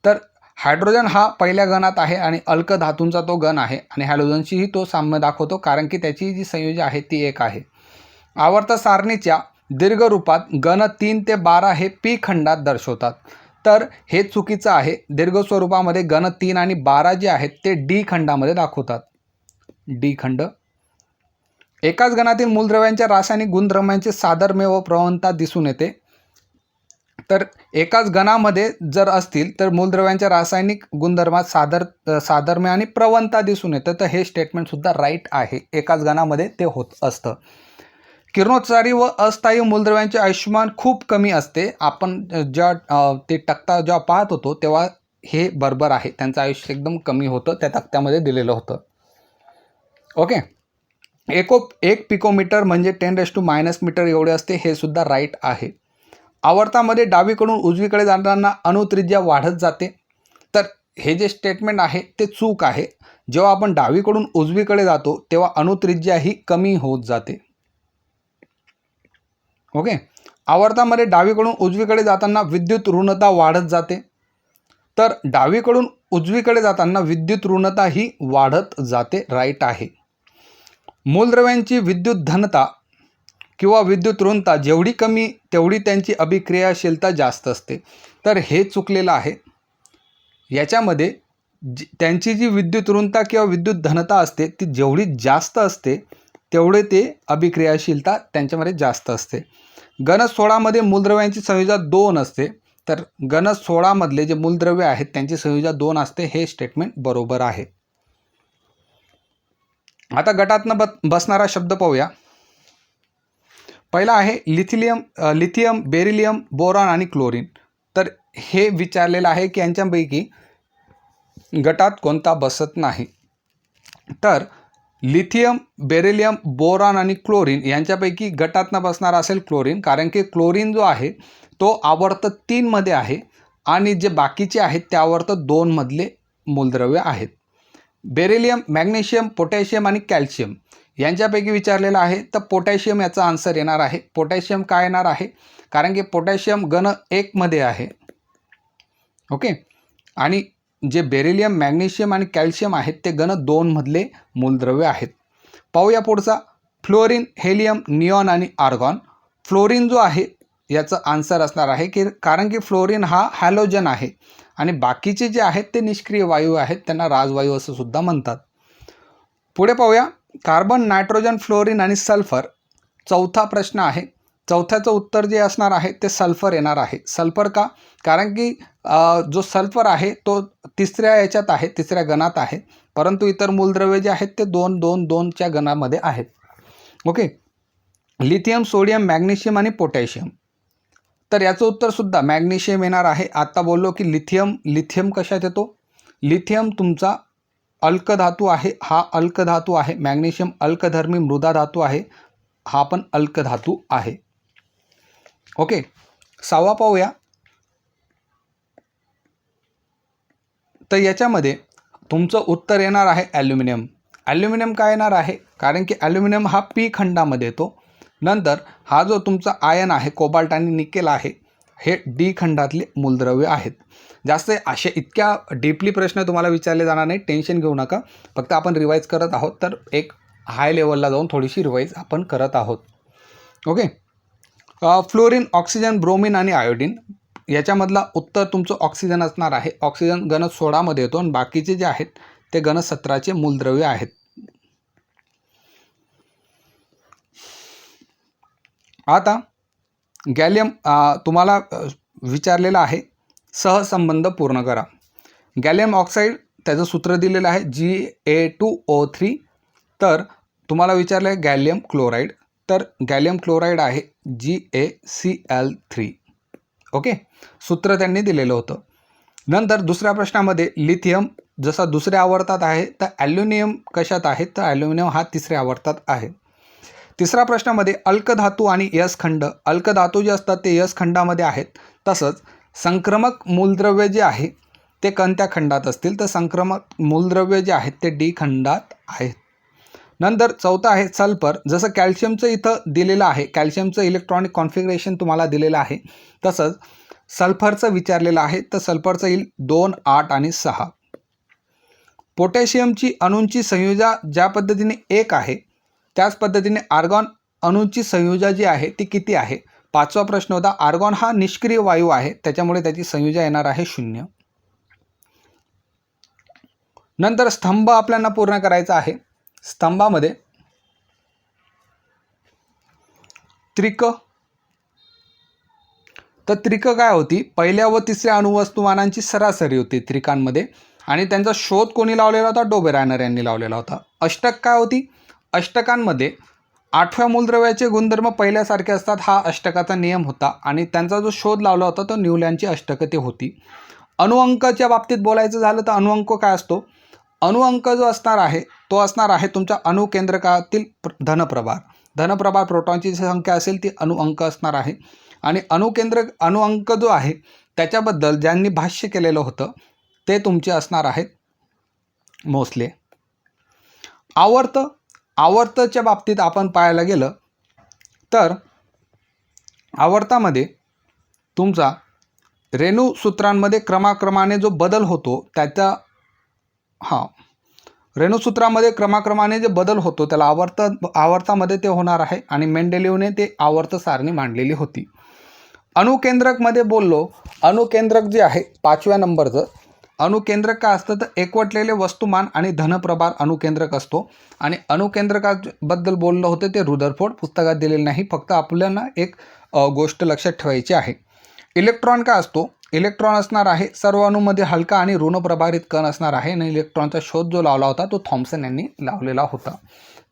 तर हायड्रोजन हा पहिल्या गणात आहे आणि अल्कधातूंचा तो गण आहे आणि हॅलोजनशीही तो साम्य दाखवतो कारण की त्याची जी संयोजा आहे ती 1 आहे. आवर्त सारणीच्या दीर्घ रूपात गण 3 ते 12 हे पी खंडात दर्शवतात, तर हे चुकीचं आहे. दीर्घ स्वरूपामध्ये गण 3 आणि 12 जे आहेत ते डी खंडामध्ये दाखवतात. डी खंड. एकाच गणातील मूलद्रव्यांच्या रासायनिक गुणधर्मांचे साधर्म्य व प्रवणता दिसून येते. तर एकाच गणामध्ये जर असतील तर मूलद्रव्यांच्या रासायनिक गुणधर्मात साधर्म्य आणि प्रवणता दिसून येतं, तर हे स्टेटमेंटसुद्धा राईट आहे. एकाच गणामध्ये ते होत असतं. किरणोत्सारी व अस्थायी मूलद्रव्यांचे आयुष्यमान खूप कमी असते. आपण ते तक्ता जेव्हा पाहत होतो तेव्हा हे बरोबर आहे. त्यांचं आयुष्य एकदम कमी होतं, त्या तक्त्यामध्ये दिलेलं होतं. ओके. 1 पिकोमीटर म्हणजे 10⁻⁻ मीटर एवढे असते, हे सुद्धा राईट आहे. आवर्तामध्ये डावीकडून उजवीकडे जाताना अणुत्रिज्या वाढत जाते, तर हे जे स्टेटमेंट आहे ते चूक आहे. जेव्हा आपण डावीकडून उजवीकडे जातो तेव्हा अणुत्रिज्या ही कमी होत जाते. ओके. आवर्तामध्ये डावीकडून उजवीकडे जाताना विद्युत ऋणता वाढत जाते, तर डावीकडून उजवीकडे जाताना विद्युत ऋणता ही वाढत जाते. राईट आहे. मूलद्रव्यांची विद्युत धनता किंवा विद्युत ऋणता जेवढी कमी तेवढी त्यांची अभिक्रियाशीलता जास्त असते, तर हे चुकलेलं आहे. याच्यामध्ये त्यांची जी विद्युत ऋणता किंवा विद्युत धनता असते ती जेवढी जास्त असते तेवढे ते अभिक्रियाशीलता त्यांच्यामध्ये जास्त असते. गण 16 मध्ये मूलद्रव्यांची संयोजा 2 असते, तर गण 16 मधले जे मूलद्रव्य आहेत त्यांची संयोजा 2 असते. हे स्टेटमेंट बरोबर आहे. आता गटातनं बसणारा शब्द पाहूया. पहिला आहे लिथियम, बेरिलियम, बोरॉन आणि क्लोरीन. तर हे विचारलेलं आहे की यांच्यापैकी गटात कोणता बसत नाही. तर लिथियम, बेरिलियम, बोरॉन आणि क्लोरीन यांच्यापैकी गटातनं बसणार असेल क्लोरीन, कारण की क्लोरीन जो आहे तो आवर्त 3 मध्ये आहे आणि जे बाकीचे आहेत ते आवर्त 2 मधले मूलद्रव्य आहेत. बेरिलियम, मॅग्नेशियम, पोटॅशियम आणि कॅल्शियम यांच्यापैकी विचारलेलं आहे, तर पोटॅशियम याचा आन्सर येणार आहे. पोटॅशियम काय येणार आहे? कारण की पोटॅशियम गण 1 मध्ये आहे. ओके. आणि जे बेरिलियम, मॅग्नेशियम आणि कॅल्शियम आहेत ते गण 2 मधले मूलद्रव्य आहेत. पाहूया पुढचा. फ्लोरीन, हेलियम, निऑन आणि आर्गॉन. फ्लोरीन जो आहे याचं आन्सर असणार आहे की कारण की फ्लोरीन हा हॅलोजन आहे आणि बाकीचे जे आहेत ते निष्क्रिय वायू आहेत, त्यांना राजवायू असं सुद्धा म्हणतात. पुढे पाहूया, कार्बन, नायट्रोजन, फ्लोरीन आणि सल्फर. चौथा प्रश्न आहे. चौथ्याचं उत्तर जे असणार आहे ते सल्फर येणार आहे. सल्फर का? कारण की जो सल्फर आहे तो तिसऱ्या याच्यात आहे, तिसऱ्या गणात आहे, परंतु इतर मूलद्रव्ये जे आहेत ते 2-2-2च्या गणामध्ये आहेत. ओके. लिथियम, सोडियम, मॅग्नेशियम आणि पोटॅशियम. तर याचं उत्तर सुद्धा मॅग्नेशियम येणार आहे. आता बोललो की लिथियम कशात येतो? लिथियम तुमचा अल्कधातू आहे, हा अल्कधातू आहे. मॅग्नेशियम अल्कधर्मी मृदा धातू आहे, हा पण अल्कधातू आहे. ओके. 6वा पाहूया. तर याच्यामध्ये तुमचं उत्तर येणार आहे ॲल्युमिनियम. ॲल्युमिनियम काय येणार आहे? कारण की ॲल्युमिनियम हा पी खंडामध्ये येतो. नंतर हा जो तुमचा आयन आहे, कोबाल्ट आणि निकेल आहे, हे डी खंडातले मूलद्रव्य आहेत. जास्त असे इतक्या डीपली प्रश्न तुम्हाला विचारले जाणार नाही, टेन्शन घेऊ नका. फक्त आपण रिवाईज करत आहोत, तर एक हाय लेवलला जाऊन थोडीशी रिवाईज आपण करत आहोत. ओके. फ्लोरीन, ऑक्सिजन, ब्रोमिन आणि आयोडीन. याच्यामधला उत्तर तुमचं ऑक्सिजन असणार आहे. ऑक्सिजन गण 16मध्ये येतो आणि बाकीचे जे आहेत ते गण 17चे मूलद्रव्य आहेत. आता गॅलियम तुम्हाला विचारलेला आहे, सहसंबंध पूर्ण करा. गॅलियम ऑक्साईड त्याचं सूत्र दिलेलं आहे Ga2O3. तर तुम्हाला विचारलं आहे गॅलियम क्लोराईड, तर गॅलियम क्लोराईड आहे GaCl3. ओके, सूत्र त्यांनी दिलेलं होतं. नंतर दुसऱ्या प्रश्नामध्ये लिथियम जसा दुसऱ्या आवर्तात आहे, तर ॲल्युमिनियम कशात आहे? तर ॲल्युमिनियम हा तिसऱ्या आवर्तात आहे. तिसऱ्या प्रश्नामध्ये अल्कधातू आणि यस खंड. अल्कधातू जे असतात ते यस खंडामध्ये आहेत. तसंच संक्रमक मूलद्रव्य जे आहे ते कोणत्या खंडात असतील? तर संक्रमक मूलद्रव्य जे आहेत ते डी खंडात आहेत. नंतर चौथा आहे सल्फर. जसं कॅल्शियमचं इथं दिलेलं आहे, कॅल्शियमचं इलेक्ट्रॉनिक कॉन्फिगरेशन तुम्हाला दिलेलं आहे, तसंच सल्फरचं विचारलेलं आहे. तर सल्फरचं येईल 2, 8 आणि 6. पोटॅशियमची अणूंची संयुजा ज्या पद्धतीने 1 आहे, त्याच पद्धतीने आर्गॉन अणूंची संयुजा जी आहे ती किती आहे? 5वा प्रश्न होता. आर्गॉन हा निष्क्रिय वायू आहे, त्याच्यामुळे त्याची संयुजा येणार आहे 0. नंतर स्तंभ आपल्याला पूर्ण करायचा आहे. स्तंभामध्ये त्रिक. तर त्रिक काय होती? पहिल्या व तिसऱ्या अणुवस्तुमानांची सरासरी होती त्रिकांमध्ये, आणि त्यांचा शोध कोणी लावलेला होता? डोबेरायनर यांनी लावलेला होता. अष्टक काय होती? अष्टकांमध्ये 8व्या मूलद्रव्याचे गुणधर्म पहिल्यासारखे असतात, हा अष्टकाचा नियम होता, आणि त्यांचा जो शोध लावला होता तो न्यूलँडची अष्टकं ते होती. अणुअंकाच्या बाबतीत बोलायचं झालं तर अणुअंक काय असतो? अणुअंक जो असणार आहे तो असणार आहे तुमच्या अणुकेंद्रकातील धनप्रभार. धनप्रभार प्रोटॉनची संख्या असेल ती अणुअंक असणार आहे. आणि अणुअंक जो आहे त्याच्याबद्दल ज्यांनी भाष्य केलेलं होतं ते तुमचे असणार आहेत मोस्ले. आवर्तच्या बाबतीत आपण पाहायला गेलं तर आवर्तामध्ये तुमचा रेणुसूत्रांमध्ये क्रमाक्रमाने जो बदल होतो त्याचा रेणुसूत्रामध्ये क्रमाक्रमाने जे बदल होतो त्याला आवर्तामध्ये ते होणार आहे, आणि मेंडेलिव्हने ते आवर्त सारणी मांडलेली होती. अणुकेंद्रकमध्ये बोललो, अणुकेंद्रक जे आहे 5व्या नंबरचं अणुकेंद्रक काय असतं? तर एकवटलेले वस्तुमान आणि धनप्रभार अणुकेंद्रक असतो. आणि अणुकेंद्रकाबद्दल बोललं होतं ते रुदरफोर्ड पुस्तकात दिलेलं नाही, फक्त आपल्याला एक गोष्ट लक्षात ठेवायची आहे. इलेक्ट्रॉन काय असतो? इलेक्ट्रॉन असणार आहे सर्व अणूमध्ये हलका आणि ऋणप्रभारित कण असणार आहे, आणि इलेक्ट्रॉनचा शोध जो लावला होता तो थॉम्सन यांनी लावलेला होता.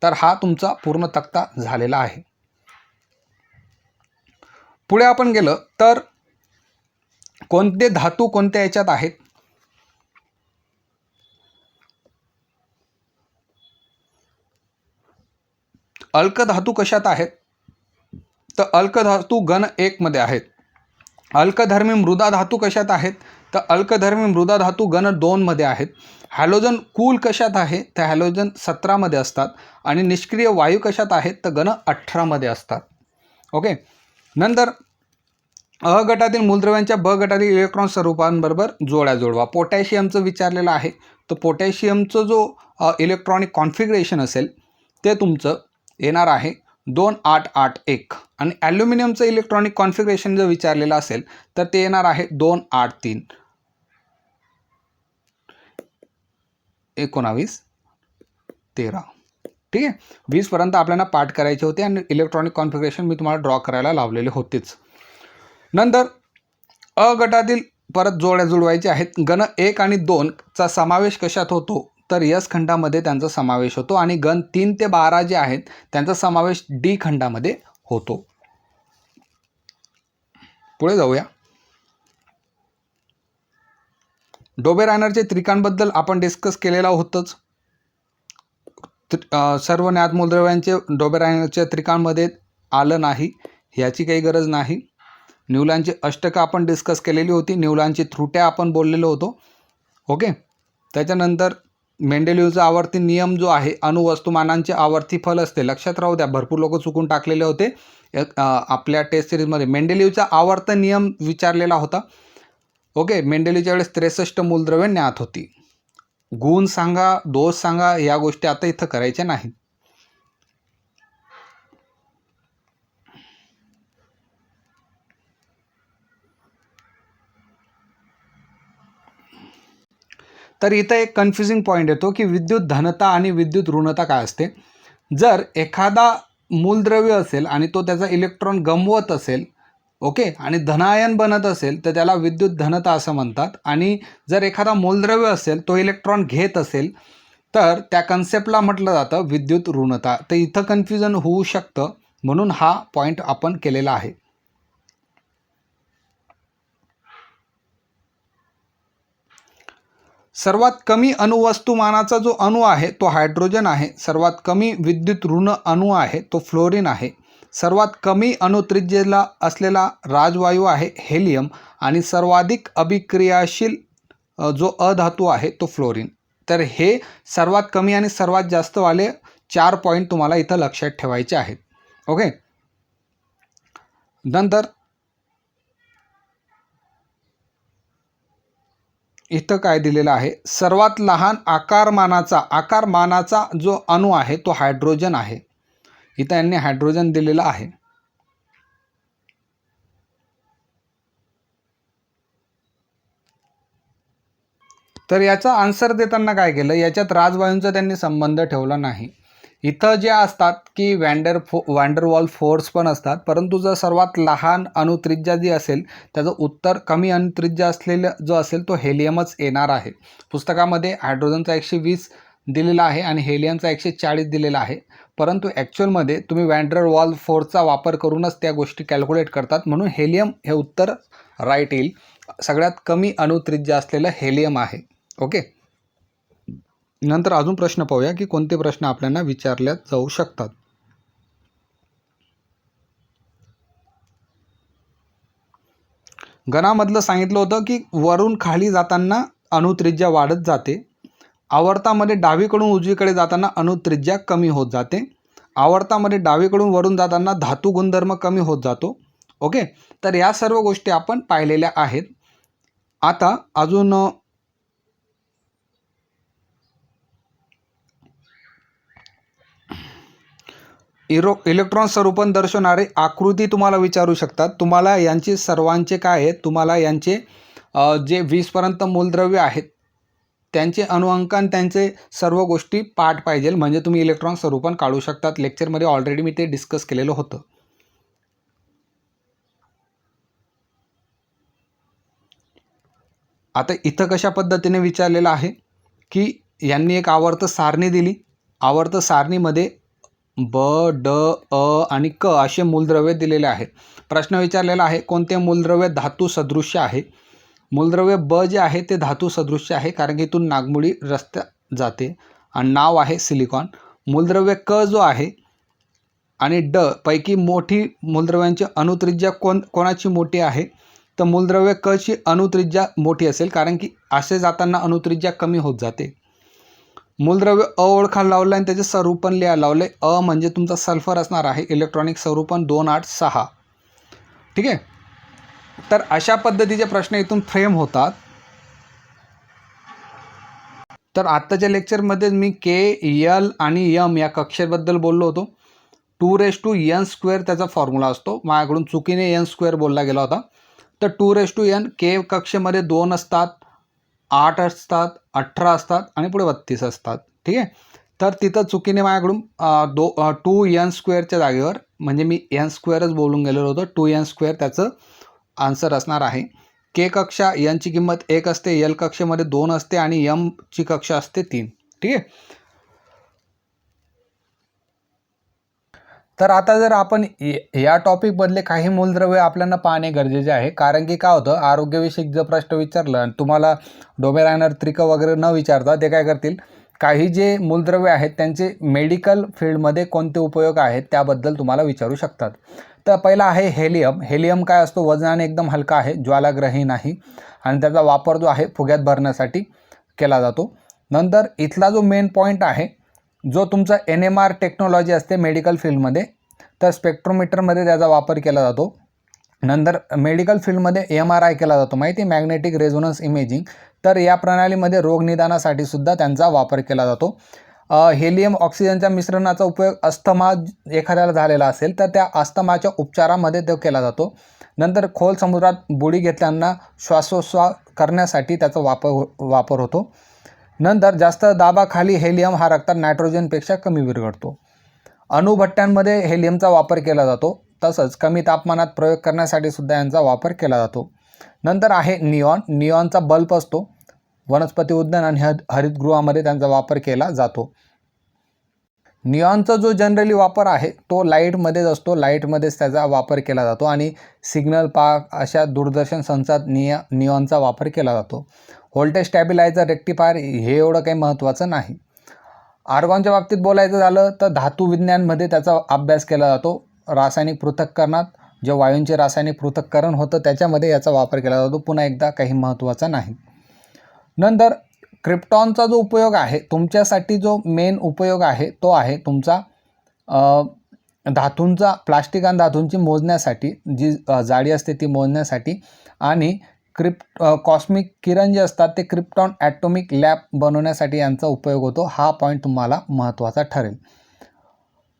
तर हा तुमचा पूर्ण तक्ता झालेला आहे. पुढे आपण गेलं तर कोणते धातू कोणत्या याच्यात आहेत? अल्कधातू कशात आहेत? तर अल्कधातू गण 1 मध्ये आहेत. अल्कधर्मी मृदा धातू कशात आहेत? तर अल्कधर्मी मृदा धातू गण 2 मध्ये आहेत. हॅलोजन कूल कशात आहे? तर हॅलोजन 17 मध्ये असतात. आणि निष्क्रिय वायू कशात आहेत? तर गण 18 मध्ये असतात. ओके. नंतर अ गटातील मूलद्रव्यांच्या ब गटातील इलेक्ट्रॉन स्वरूपांबरोबर जोड्या जोडवा. पोटॅशियमचं विचारलेलं आहे. तर पोटॅशियमचं जो इलेक्ट्रॉनिक कॉन्फिगरेशन असेल ते तुमचं येणार आहे 2881 आणि ॲल्युमिनियमचं इलेक्ट्रॉनिक कॉन्फिगरेशन जर विचारलेलं असेल तर ते येणार आहे 283 19 13. ठीक आहे, 20पर्यंत आपल्याला पाठ करायचे होते आणि इलेक्ट्रॉनिक कॉन्फिगरेशन मी तुम्हाला ड्रॉ करायला लावलेले होतेच. नंतर अ गटातील परत जोड्या जुळवायच्या आहेत. गण 1 आणि 2 चा समावेश कशात होतो तर यस खंडामध्ये त्यांचा समावेश होतो आणि गण 3 ते 12 जे आहेत त्यांचा समावेश डी खंडामध्ये होतो. पुढे जाऊया. डोबेरायनरचे त्रिकांबद्दल आपण डिस्कस केलेला होतच. सर्व ज्ञात मूलद्रव्यांचे डोबेरायनरच्या त्रिकांमध्ये आलं नाही याची काही गरज नाही. न्यूलँडची अष्टकं आपण डिस्कस केलेली होती. न्यूलँडची त्रुट्या आपण बोललेलो होतो. ओके. त्याच्यानंतर मेंडेलिव्हचा आवर्ती नियम जो आहे, अणुवस्तुमानांचे आवर्ती फल असते. लक्षात राहू द्या, भरपूर लोक चुकून टाकलेले होते आपल्या टेस्ट सिरीजमध्ये. मेंडेलिव्हचा आवर्त नियम विचारलेला होता. ओके. मेंडेलिव्हच्या वेळेस 63 मूलद्रव्ये ज्ञात होती. गुण सांगा, दोष सांगा, या गोष्टी आता इथं करायच्या नाहीत. तर इथं एक कन्फ्युजिंग पॉईंट येतो की विद्युत धनता आणि विद्युत ऋणता काय असते. जर एखादा मूलद्रव्य असेल आणि तो त्याचा इलेक्ट्रॉन गमवत असेल, ओके, आणि धनायन बनत असेल तर त्याला विद्युत धनता असं म्हणतात. आणि जर एखादा मूलद्रव्य असेल तो इलेक्ट्रॉन घेत असेल तर त्या कन्सेप्टला म्हटलं जातं विद्युत ऋणता. तर इथं कन्फ्युजन होऊ शकतं, म्हणून हा पॉईंट आपण केलेला आहे. सर्वात कमी अणुवस्तुमानाचा जो अणु आहे तो हायड्रोजन आहे. सर्वात कमी विद्युत ऋण अणु आहे तो फ्लोरीन आहे. सर्वात कमी अणुत्रिज्येला असलेला राजवायू आहे हेलियम. आणि सर्वाधिक अभिक्रियाशील जो अधातू आहे तो फ्लोरीन. तर हे सर्वात कमी आणि सर्वात जास्त वाले 4 पॉईंट तुम्हाला इथं लक्षात ठेवायचे आहेत. ओके. नंतर इथं काय दिलेलं आहे, सर्वात लहान आकारमानाचा जो अणु आहे तो हायड्रोजन आहे. इथं यांनी हायड्रोजन दिलेलं आहे. तर याचा आन्सर देताना काय केलं, याच्यात राजवायूंचा त्यांनी संबंध ठेवला नाही. इथं जे असतात की वॅन्डरवॉल फोर्स पण असतात, परंतु जर सर्वात लहान अणुत्रिज्या जी असेल त्याचं उत्तर कमी अणुत्रिज्या असलेलं जो असेल तो हेलियमच येणार आहे. पुस्तकामध्ये हायड्रोजनचा 120 दिलेला आहे आणि हेलियमचा 140 दिलेला आहे, परंतु ॲक्च्युअलमध्ये तुम्ही वॅन्डरवॉल फोर्सचा वापर करूनच त्या गोष्टी कॅल्क्युलेट करतात, म्हणून हेलियम हे उत्तर राईट येईल. सगळ्यात कमी अणुत्रिज्या असलेलं हेलियम आहे. ओके. नंतर अजून प्रश्न पाहूया की कोणते प्रश्न आपल्याला विचारले जाऊ शकतात. गणामधलं सांगितलं होतं की वरून खाली जाताना अणुत्रिज्या वाढत जाते. आवर्तामध्ये डावीकडून उजवीकडे जाताना अणुत्रिज्या कमी होत जाते. आवर्तामध्ये डावीकडून वरून जाताना धातू गुणधर्म कमी होत जातो. ओके. तर या सर्व गोष्टी आपण पाहिलेल्या आहेत. आता अजून इलेक्ट्रॉन स्वरूपण दर्शवणारे आकृती तुम्हाला विचारू शकतात. तुम्हाला यांचे सर्वांचे काय आहेत, तुम्हाला यांचे जे 20पर्यंत मूलद्रव्य आहेत त्यांचे अणुअंकन, त्यांचे सर्व गोष्टी पाठ पाहिजे, म्हणजे तुम्ही इलेक्ट्रॉन स्वरूपण काढू शकतात. लेक्चरमध्ये ऑलरेडी मी ते डिस्कस केलेलं होतं. आता इथं कशा पद्धतीने विचारलेलं आहे की यांनी एक आवर्त सारणी दिली. आवर्त सारणीमध्ये ब, ड, अ आणि क असे मूलद्रव्य दिलेले आहेत. प्रश्न विचारलेला आहे कोणते मूलद्रव्य धातू सदृश्य आहे. मूलद्रव्य ब जे आहे ते धातू सदृश्य आहे, कारण की इथून नागमोडी रस्ता जाते आणि नाव आहे सिलिकॉन. मूलद्रव्य क जो आहे आणि ड पैकी मोठी मूलद्रव्यांची अणुत्रिज्या कोणाची मोठी आहे, तर मूलद्रव्य क ची अणुत्रिज्या मोठी असेल, कारण की असे जाताना अणुत्रिज्या कमी होत जाते. मूलद्रव्य अ ओळखायला लावलं आणि त्याचे स्वरूपण लिहायला लावले. अ म्हणजे तुमचा सल्फर असणार आहे. इलेक्ट्रॉनिक स्वरूपण 286. ठीक आहे. तर अशा पद्धतीचे प्रश्न इथून फ्रेम होतात. तर आत्ताच्या लेक्चरमध्ये मी के, एल आणि एम या कक्षेबद्दल बोललो होतो. 2n² त्याचा फॉर्म्युला असतो. माझ्याकडून चुकीने n² बोलला गेला होता. तर 2n के कक्षेमध्ये 2 असतात, 8 असतात, 18 असतात आणि पुढे 32 असतात. ठीक आहे. तर तिथं चुकीने माझ्याकडून 2n² जागेवर म्हणजे मी n² बोलून गेलेलो होतो. 2n² त्याचं आन्सर असणार आहे. के कक्षा ची किंमत 1 असते, एल कक्षेमध्ये 2 असते आणि ची कक्षा असते 3. ठीक आहे. तर आता जर आपण या टॉपिकमधले काही मूलद्रव्य आपल्याला पाहणे गरजेचे आहे. कारण की काय होतं, आरोग्यविषयक जर प्रश्न विचारलं आणि तुम्हाला डोबेरायनर त्रिक वगैरे न विचारता ते काय करतील, काही जे मूलद्रव्य आहेत त्यांचे मेडिकल फील्डमध्ये कोणते उपयोग आहेत त्याबद्दल तुम्हाला विचारू शकतात. तर पहिला आहे हेलियम. हेलियम काय असतो, वजनाने एकदम हलका आहे, ज्वालाग्रही नाही आणि त्याचा वापर जो आहे फुग्यात भरण्यासाठी केला जातो. नंतर इथला जो मेन पॉईंट आहे, जो तुमचा NMR टेक्नॉलॉजी असते मेडिकल फील्डमध्ये, तर स्पेक्ट्रोमीटरमध्ये त्याचा वापर केला जातो. नंतर मेडिकल फील्डमध्ये MRI केला जातो, माहिती आहे, मॅग्नेटिक रेझोनन्स इमेजिंग. तर या प्रणालीमध्ये रोगनिदानासाठी सुद्धा त्यांचा वापर केला जातो. हेलियम ऑक्सिजनच्या मिश्रणाचा उपयोग अस्थमा एखाद्याला झालेला असेल तर त्या अस्थमाच्या उपचारामध्ये तो केला जातो. नंतर खोल समुद्रात बुडी घेताना श्वासोच्छ्वास करण्यासाठी त्याचा वापर होतो. नंतर जास्त दाबाखाली हेलियम हा रक्तात नायट्रोजनपेक्षा कमी विरघळतो. अणुभट्ट्यांमध्ये हेलियमचा वापर केला जातो. तसंच कमी तापमानात प्रयोग करण्यासाठी सुद्धा यांचा वापर केला जातो. नंतर आहे निऑन. निऑनचा बल्ब असतो, वनस्पती उद्यान आणि हरितगृहामध्ये त्यांचा वापर केला जातो. निऑनचा जो जनरली वापर आहे तो लाईटमध्येच असतो, लाईटमध्येच त्याचा वापर केला जातो आणि सिग्नल पार्क अशा दूरदर्शन संचात निऑनचा वापर केला जातो. व्होल्टेज स्टॅबिलायझर, रेक्टिफायर हे एवढं काही महत्त्वाचं नाही. आर्गॉनच्या बाबतीत बोलायचं झालं तर धातू विज्ञानमध्ये त्याचा अभ्यास केला जातो. रासायनिक पृथक्करणात जे वायूंचे रासायनिक पृथक्करण होतं त्याच्यामध्ये याचा वापर केला जातो. पुन्हा एकदा काही महत्त्वाचा नाही. नंतर क्रिप्टॉनचा जो उपयोग आहे तुमच्यासाठी, जो मेन उपयोग आहे तो आहे तुमचा धातूंचा, प्लास्टिक आणि धातूंची मोजण्यासाठी, जी जाडी असते ती मोजण्यासाठी, आणि कॉस्मिक किरण जे असतात ते क्रिप्टॉन ॲटॉमिक लॅब बनवण्यासाठी यांचा उपयोग होतो. हा पॉईंट तुम्हाला महत्त्वाचा ठरेल.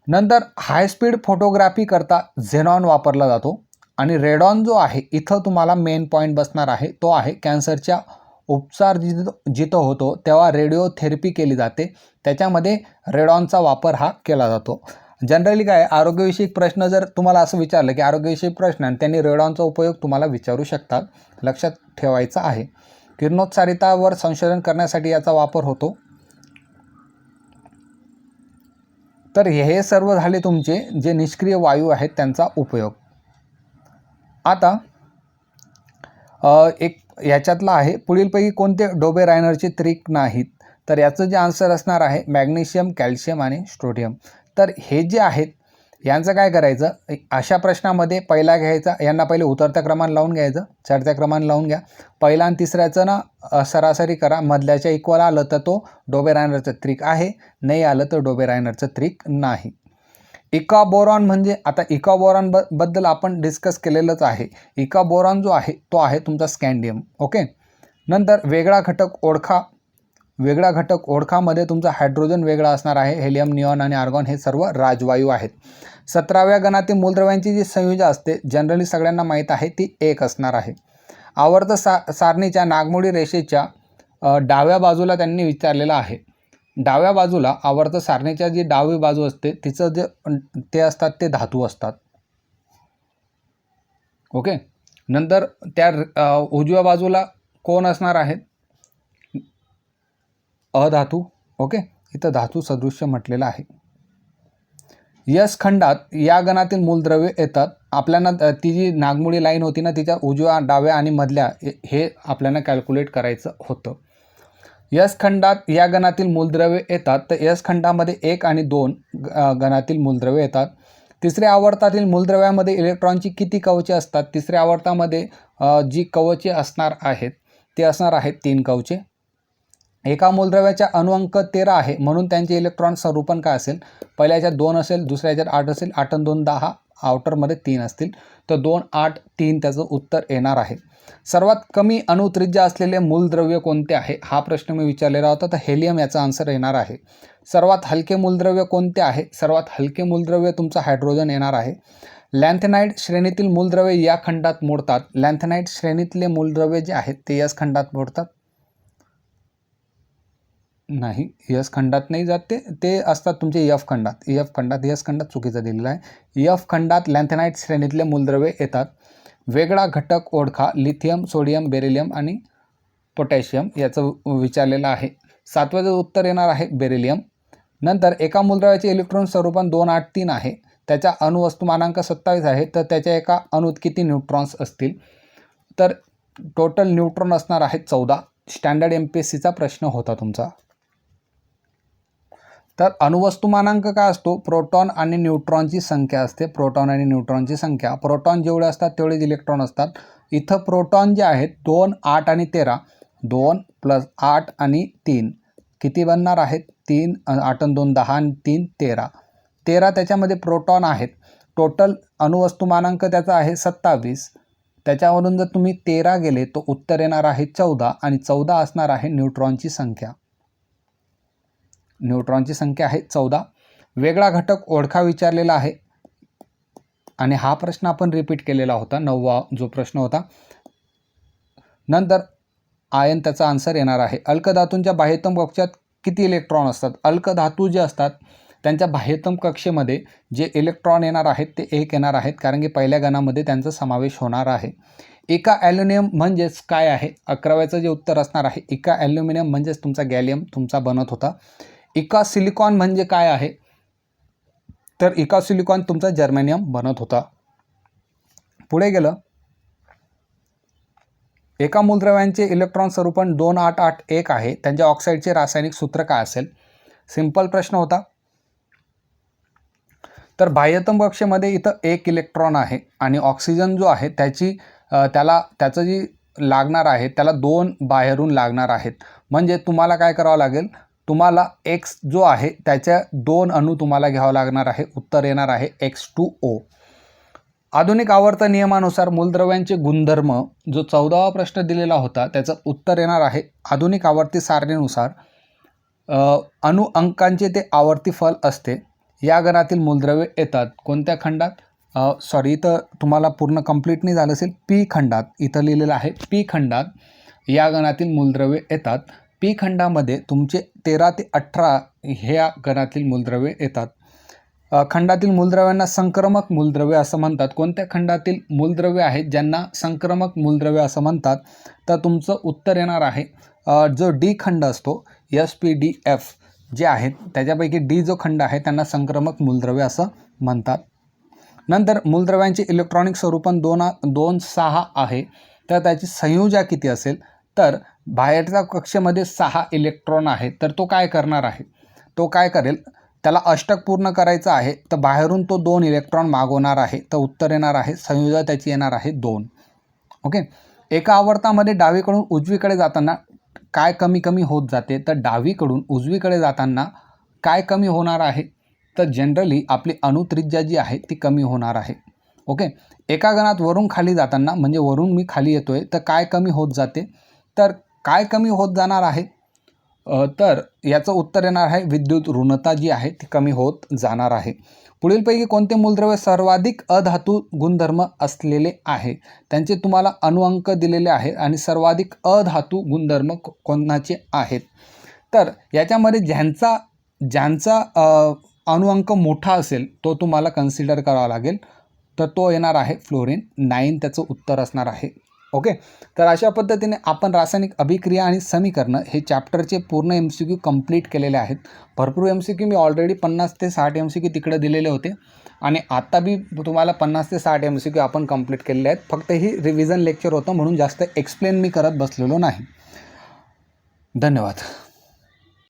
नंतर हाय स्पीड फोटोग्राफी करता झेनॉन वापरला जातो. आणि रेडॉन जो आहे, इथं तुम्हाला मेन पॉईंट बसणार आहे, तो आहे कॅन्सरच्या उपचार जिथं होतो तेव्हा रेडिओथेरपी केली जाते, त्याच्यामध्ये रेडॉनचा वापर हा केला जातो. जनरली काय, आरोग्यविषयक प्रश्न जर तुम्हाला असं विचारलं की आरोग्यविषयक प्रश्न, आणि त्यांनी रेडॉनचा उपयोग तुम्हाला विचारू शकतात, लक्षात ठेवायचं आहे. किरणोत्सारितावर संशोधन करण्यासाठी याचा वापर होतो. तर हे सर्व झाले तुमचे जे निष्क्रिय वायू आहेत त्यांचा उपयोग. आता एक ह्याच्यातला आहे, पुढीलपैकी कोणते डोबेरायनरचे त्रिक नाहीत. तर याचं जे आन्सर असणार आहे मॅग्नेशियम, कॅल्शियम आणि स्ट्रोडियम. तर हे जे आहेत यांचं काय करायचं, अशा प्रश्नामध्ये पहिला घ्यायचा, यांना पहिले उतरत्या क्रमाने लावून घ्यायचं, चढत्या क्रमाने लावून घ्या. पहिला आणि तिसऱ्याचं ना सरासरी करा, मधल्याच्या इक्वल आलं तर तो डोबेरायनरचं त्रिक आहे, नाही आलं तर डोबेरायनरचं त्रिक नाही. इकाबोरॉन म्हणजे, आता इकाबोरॉन बद्दल आपण डिस्कस केलेलंच आहे. इकाबोरॉन जो आहे तो आहे तुमचा स्कॅन्डियम. ओके. नंतर वेगळा घटक ओळखा. वेगळा घटक ओळखामध्ये तुमचा हायड्रोजन वेगळा असणार आहे. हेलियम, निऑन आणि आर्गॉन हे सर्व राजवायू आहेत. 17व्या गणातील मूलद्रव्यांची जी संयोजन असते जनरली सगळ्यांना माहीत आहे, ती 1 असणार आहे. आवर्त सारणीच्या नागमोडी रेषेच्या डाव्या बाजूला त्यांनी विचारलेलं आहे. डाव्या बाजूला आवर्त सारणीच्या जी डावी बाजू असते तिचं जे ते असतात ते धातू असतात. ओके. नंतर त्या उजव्या बाजूला कोण असणार आहेत, अधातू. ओके. इथं धातू सदृश्य म्हटलेलं आहे. यस खंडात या गणातील मूलद्रव्य येतात. आपल्याला ती जी नागमोडी लाईन होती ना, तिच्या उजव्या, डाव्या आणि मधल्या हे आपल्याला कॅल्क्युलेट करायचं होतं. यस खंडात या गणातील मूलद्रव्य येतात. तर यस खंडामध्ये 1 आणि 2 गणातील मूलद्रव्य येतात. तिसऱ्या आवर्तातील मूलद्रव्यामध्ये इलेक्ट्रॉनची किती कवचे असतात, तिसऱ्या आवर्तामध्ये जी कवचे असणार आहेत ते असणार आहेत 3 कवचे. एका मूलद्रव्याच्या अणुअंक 13 आहे म्हणून त्यांचे इलेक्ट्रॉन संरूपण काय असेल, पहिल्या ह्याच्यात 2 असेल, दुसऱ्या ह्याच्यात 8 असेल, 8 आणि 2 10, आउटरमध्ये 3 असतील, तर 2, 8, 3 त्याचं उत्तर येणार आहे. सर्वात कमी अणुत्रिज्या असलेले मूलद्रव्य कोणते आहे हा प्रश्न मी विचारलेला होता, तर हेलियम याचा आन्सर येणार आहे. सर्वात हलके मूलद्रव्य कोणते आहे? सर्वात हलके मूलद्रव्य तुमचं हायड्रोजन येणार आहे. लॅन्थेनाइड श्रेणीतील मूलद्रव्ये या खंडात मोडतात. लॅन्थेनाइड श्रेणीतले मूलद्रव्य जे आहेत ते एस खंडात मोडतात. नाही, एस खंडात नाही जात, ते असतात तुमचे एफ खंडात. एस खंडात चुकीचं दिलेलं आहे. एफ खंडात लॅन्थेनाइड श्रेणीतले मूलद्रव्ये येतात. वेगळा घटक ओळखा. लिथियम, सोडियम, बेरिलियम आणि पोटॅशियम याचं विचारलेलं आहे. 7वेचं उत्तर येणार आहे बेरिलियम. नंतर एका मूलद्रव्याचे इलेक्ट्रॉन स्वरूपात 2, 8, 3 आहे. त्याच्या अणुवस्तुमानांक 27 आहे, तर त्याच्या एका अणुत किती न्यूट्रॉन्स असतील? तर टोटल न्यूट्रॉन असणार आहेत 14. स्टँडर्ड MPSCचा प्रश्न होता तुमचा. तर अणुवस्तुमानांक काय असतो? प्रोटॉन आणि न्यूट्रॉनची संख्या असते. प्रोटॉन आणि न्यूट्रॉनची संख्या. प्रोटॉन जेवढे असतात तेवढेच इलेक्ट्रॉन असतात. इथं प्रोटॉन जे आहेत 2, 8 आणि 13. 2 + 8 आणि 3 किती बनणार आहेत? 3, 8 आणि 2 10 आणि 3 13. 13 त्याच्यामध्ये प्रोटॉन आहेत. टोटल अणुवस्तुमानांक त्याचा आहे 27. त्याच्यावरून जर तुम्ही 13 गेले तर उत्तर येणार आहे 14 आणि 14 असणार आहे न्यूट्रॉनची संख्या. न्यूट्रॉनची संख्या आहे 14. वेगळा घटक ओळखा विचारलेला आहे आणि हा प्रश्न आपण रिपीट केलेला होता, 9वा जो प्रश्न होता. नंतर आयन त्याचा आन्सर येणार आहे. अल्कधातूंच्या बाह्यतम कक्षात किती इलेक्ट्रॉन असतात? अल्कधातू जे असतात त्यांच्या बाह्यतम कक्षेमध्ये जे इलेक्ट्रॉन येणार आहेत ते 1 येणार आहेत, कारण की पहिल्या गणामध्ये त्यांचा समावेश होणार आहे. एका ॲल्युमिनियम म्हणजेच काय आहे? 11व्याचं जे उत्तर असणार आहे एका ॲल्युमिनियम म्हणजेच तुमचा गॅलियम तुमचा बनत होता. एका सिलिकॉन म्हणजे काय आहे? तर एका सिलिकॉन तुमचा जर्मेनियम बनत होता. पुढे गेलं. एका मूलद्रव्यांचे इलेक्ट्रॉन स्वरूपण 2, 8, 8, 1 आहे. त्यांच्या ऑक्साईडचे रासायनिक सूत्र काय असेल? सिंपल प्रश्न होता. तर बाह्यतम कक्षेमध्ये इथं 1 इलेक्ट्रॉन आहे आणि ऑक्सिजन जो आहे त्याचं जी लागणार आहे त्याला 2 बाहेरून लागणार आहेत. म्हणजे तुम्हाला काय करावं लागेल? तुम्हाला X जो आहे त्याच्या 2 अणू तुम्हाला घ्यावं लागणार आहे. उत्तर येणार आहे X2O. आधुनिक आवर्त नियमानुसार मूलद्रव्यांचे गुणधर्म जो 14वा प्रश्न दिलेला होता त्याचं उत्तर येणार आहे आधुनिक आवर्ती सारणीनुसार अणु अंकांचे ते आवर्ती फल असते. या गणातील मूलद्रव्ये येतात कोणत्या खंडात? इथं तुम्हाला पूर्ण कंप्लीट नाही झालं असेल. पी खंडात इथं लिहिलेलं आहे. पी खंडात या गणातील मूलद्रव्ये येतात. पी खंडामध्ये तुमचे 13 ते 18 ह्या गणातील मूलद्रव्ये येतात. खंडातील मूलद्रव्यांना संक्रमक मूलद्रव्य असं म्हणतात. कोणत्या खंडातील मूलद्रव्य आहेत ज्यांना संक्रमक मूलद्रव्य असं म्हणतात? तर तुमचं उत्तर येणार आहे जो डी खंड असतो SPDF जे आहेत त्याच्यापैकी डी जो खंड आहे त्यांना संक्रमक मूलद्रव्य असं म्हणतात. नंतर मूलद्रव्यांचे इलेक्ट्रॉनिक स्वरूपण 2, 6 आहे. तर त्याची संयोजा किती असेल? तर बाहेरच्या कक्षेमध्ये 6 इलेक्ट्रॉन आहे. तर तो काय करणार आहे? तो काय करेल? त्याला अष्टक पूर्ण करायचं आहे तर बाहेरून तो 2 इलेक्ट्रॉन मागवणार आहे. तर उत्तर येणार आहे संयोजा त्याची येणार आहे 2. ओके. एका आवर्तामध्ये डावीकडून उजवीकडे जाताना काय कमी होत जाते? तर डावीकडून उजवीकडे जाताना काय कमी होणार आहे? तर जनरली आपली अणुत्रिज्या जी आहे ती कमी होणार आहे. ओके. एका गणात वरून खाली जाताना म्हणजे वरून मी खाली येतोय तर काय कमी होत जाते? तर काय कमी होत जाणार आहे? तर याचं उत्तर येणार आहे विद्युत ऋणता जी आहे ती कमी होत जाणार आहे. पुढीलपैकी कोणते मूलद्रव्य सर्वाधिक अधातू गुणधर्म असलेले आहे? त्यांचे तुम्हाला अणुअंक दिलेले आहे आणि सर्वाधिक अधातू गुणधर्म कोणाचे आहेत? तर याच्यामध्ये ज्यांचा अणुअंक मोठा असेल तो तुम्हाला कन्सिडर करावा लागेल. तर तो येणार आहे फ्लोरीन. 9 त्याचं उत्तर असणार आहे. ओके. तर अशा पद्धतीने आपण रासायनिक अभिक्रिया आणि समीकरणं हे चॅप्टरचे पूर्ण MCQ कंप्लीट केलेले आहेत. भरपूर MCQ मी ऑलरेडी 50 ते 60 MCQ तिकडे दिलेले होते आणि आता बी तुम्हाला 50 ते 60 MCQ आपण कंप्लीट केलेले आहेत. फक्त ही रिव्हिजन लेक्चर होतं म्हणून जास्त एक्सप्लेन मी करत बसलेलो नाही. धन्यवाद.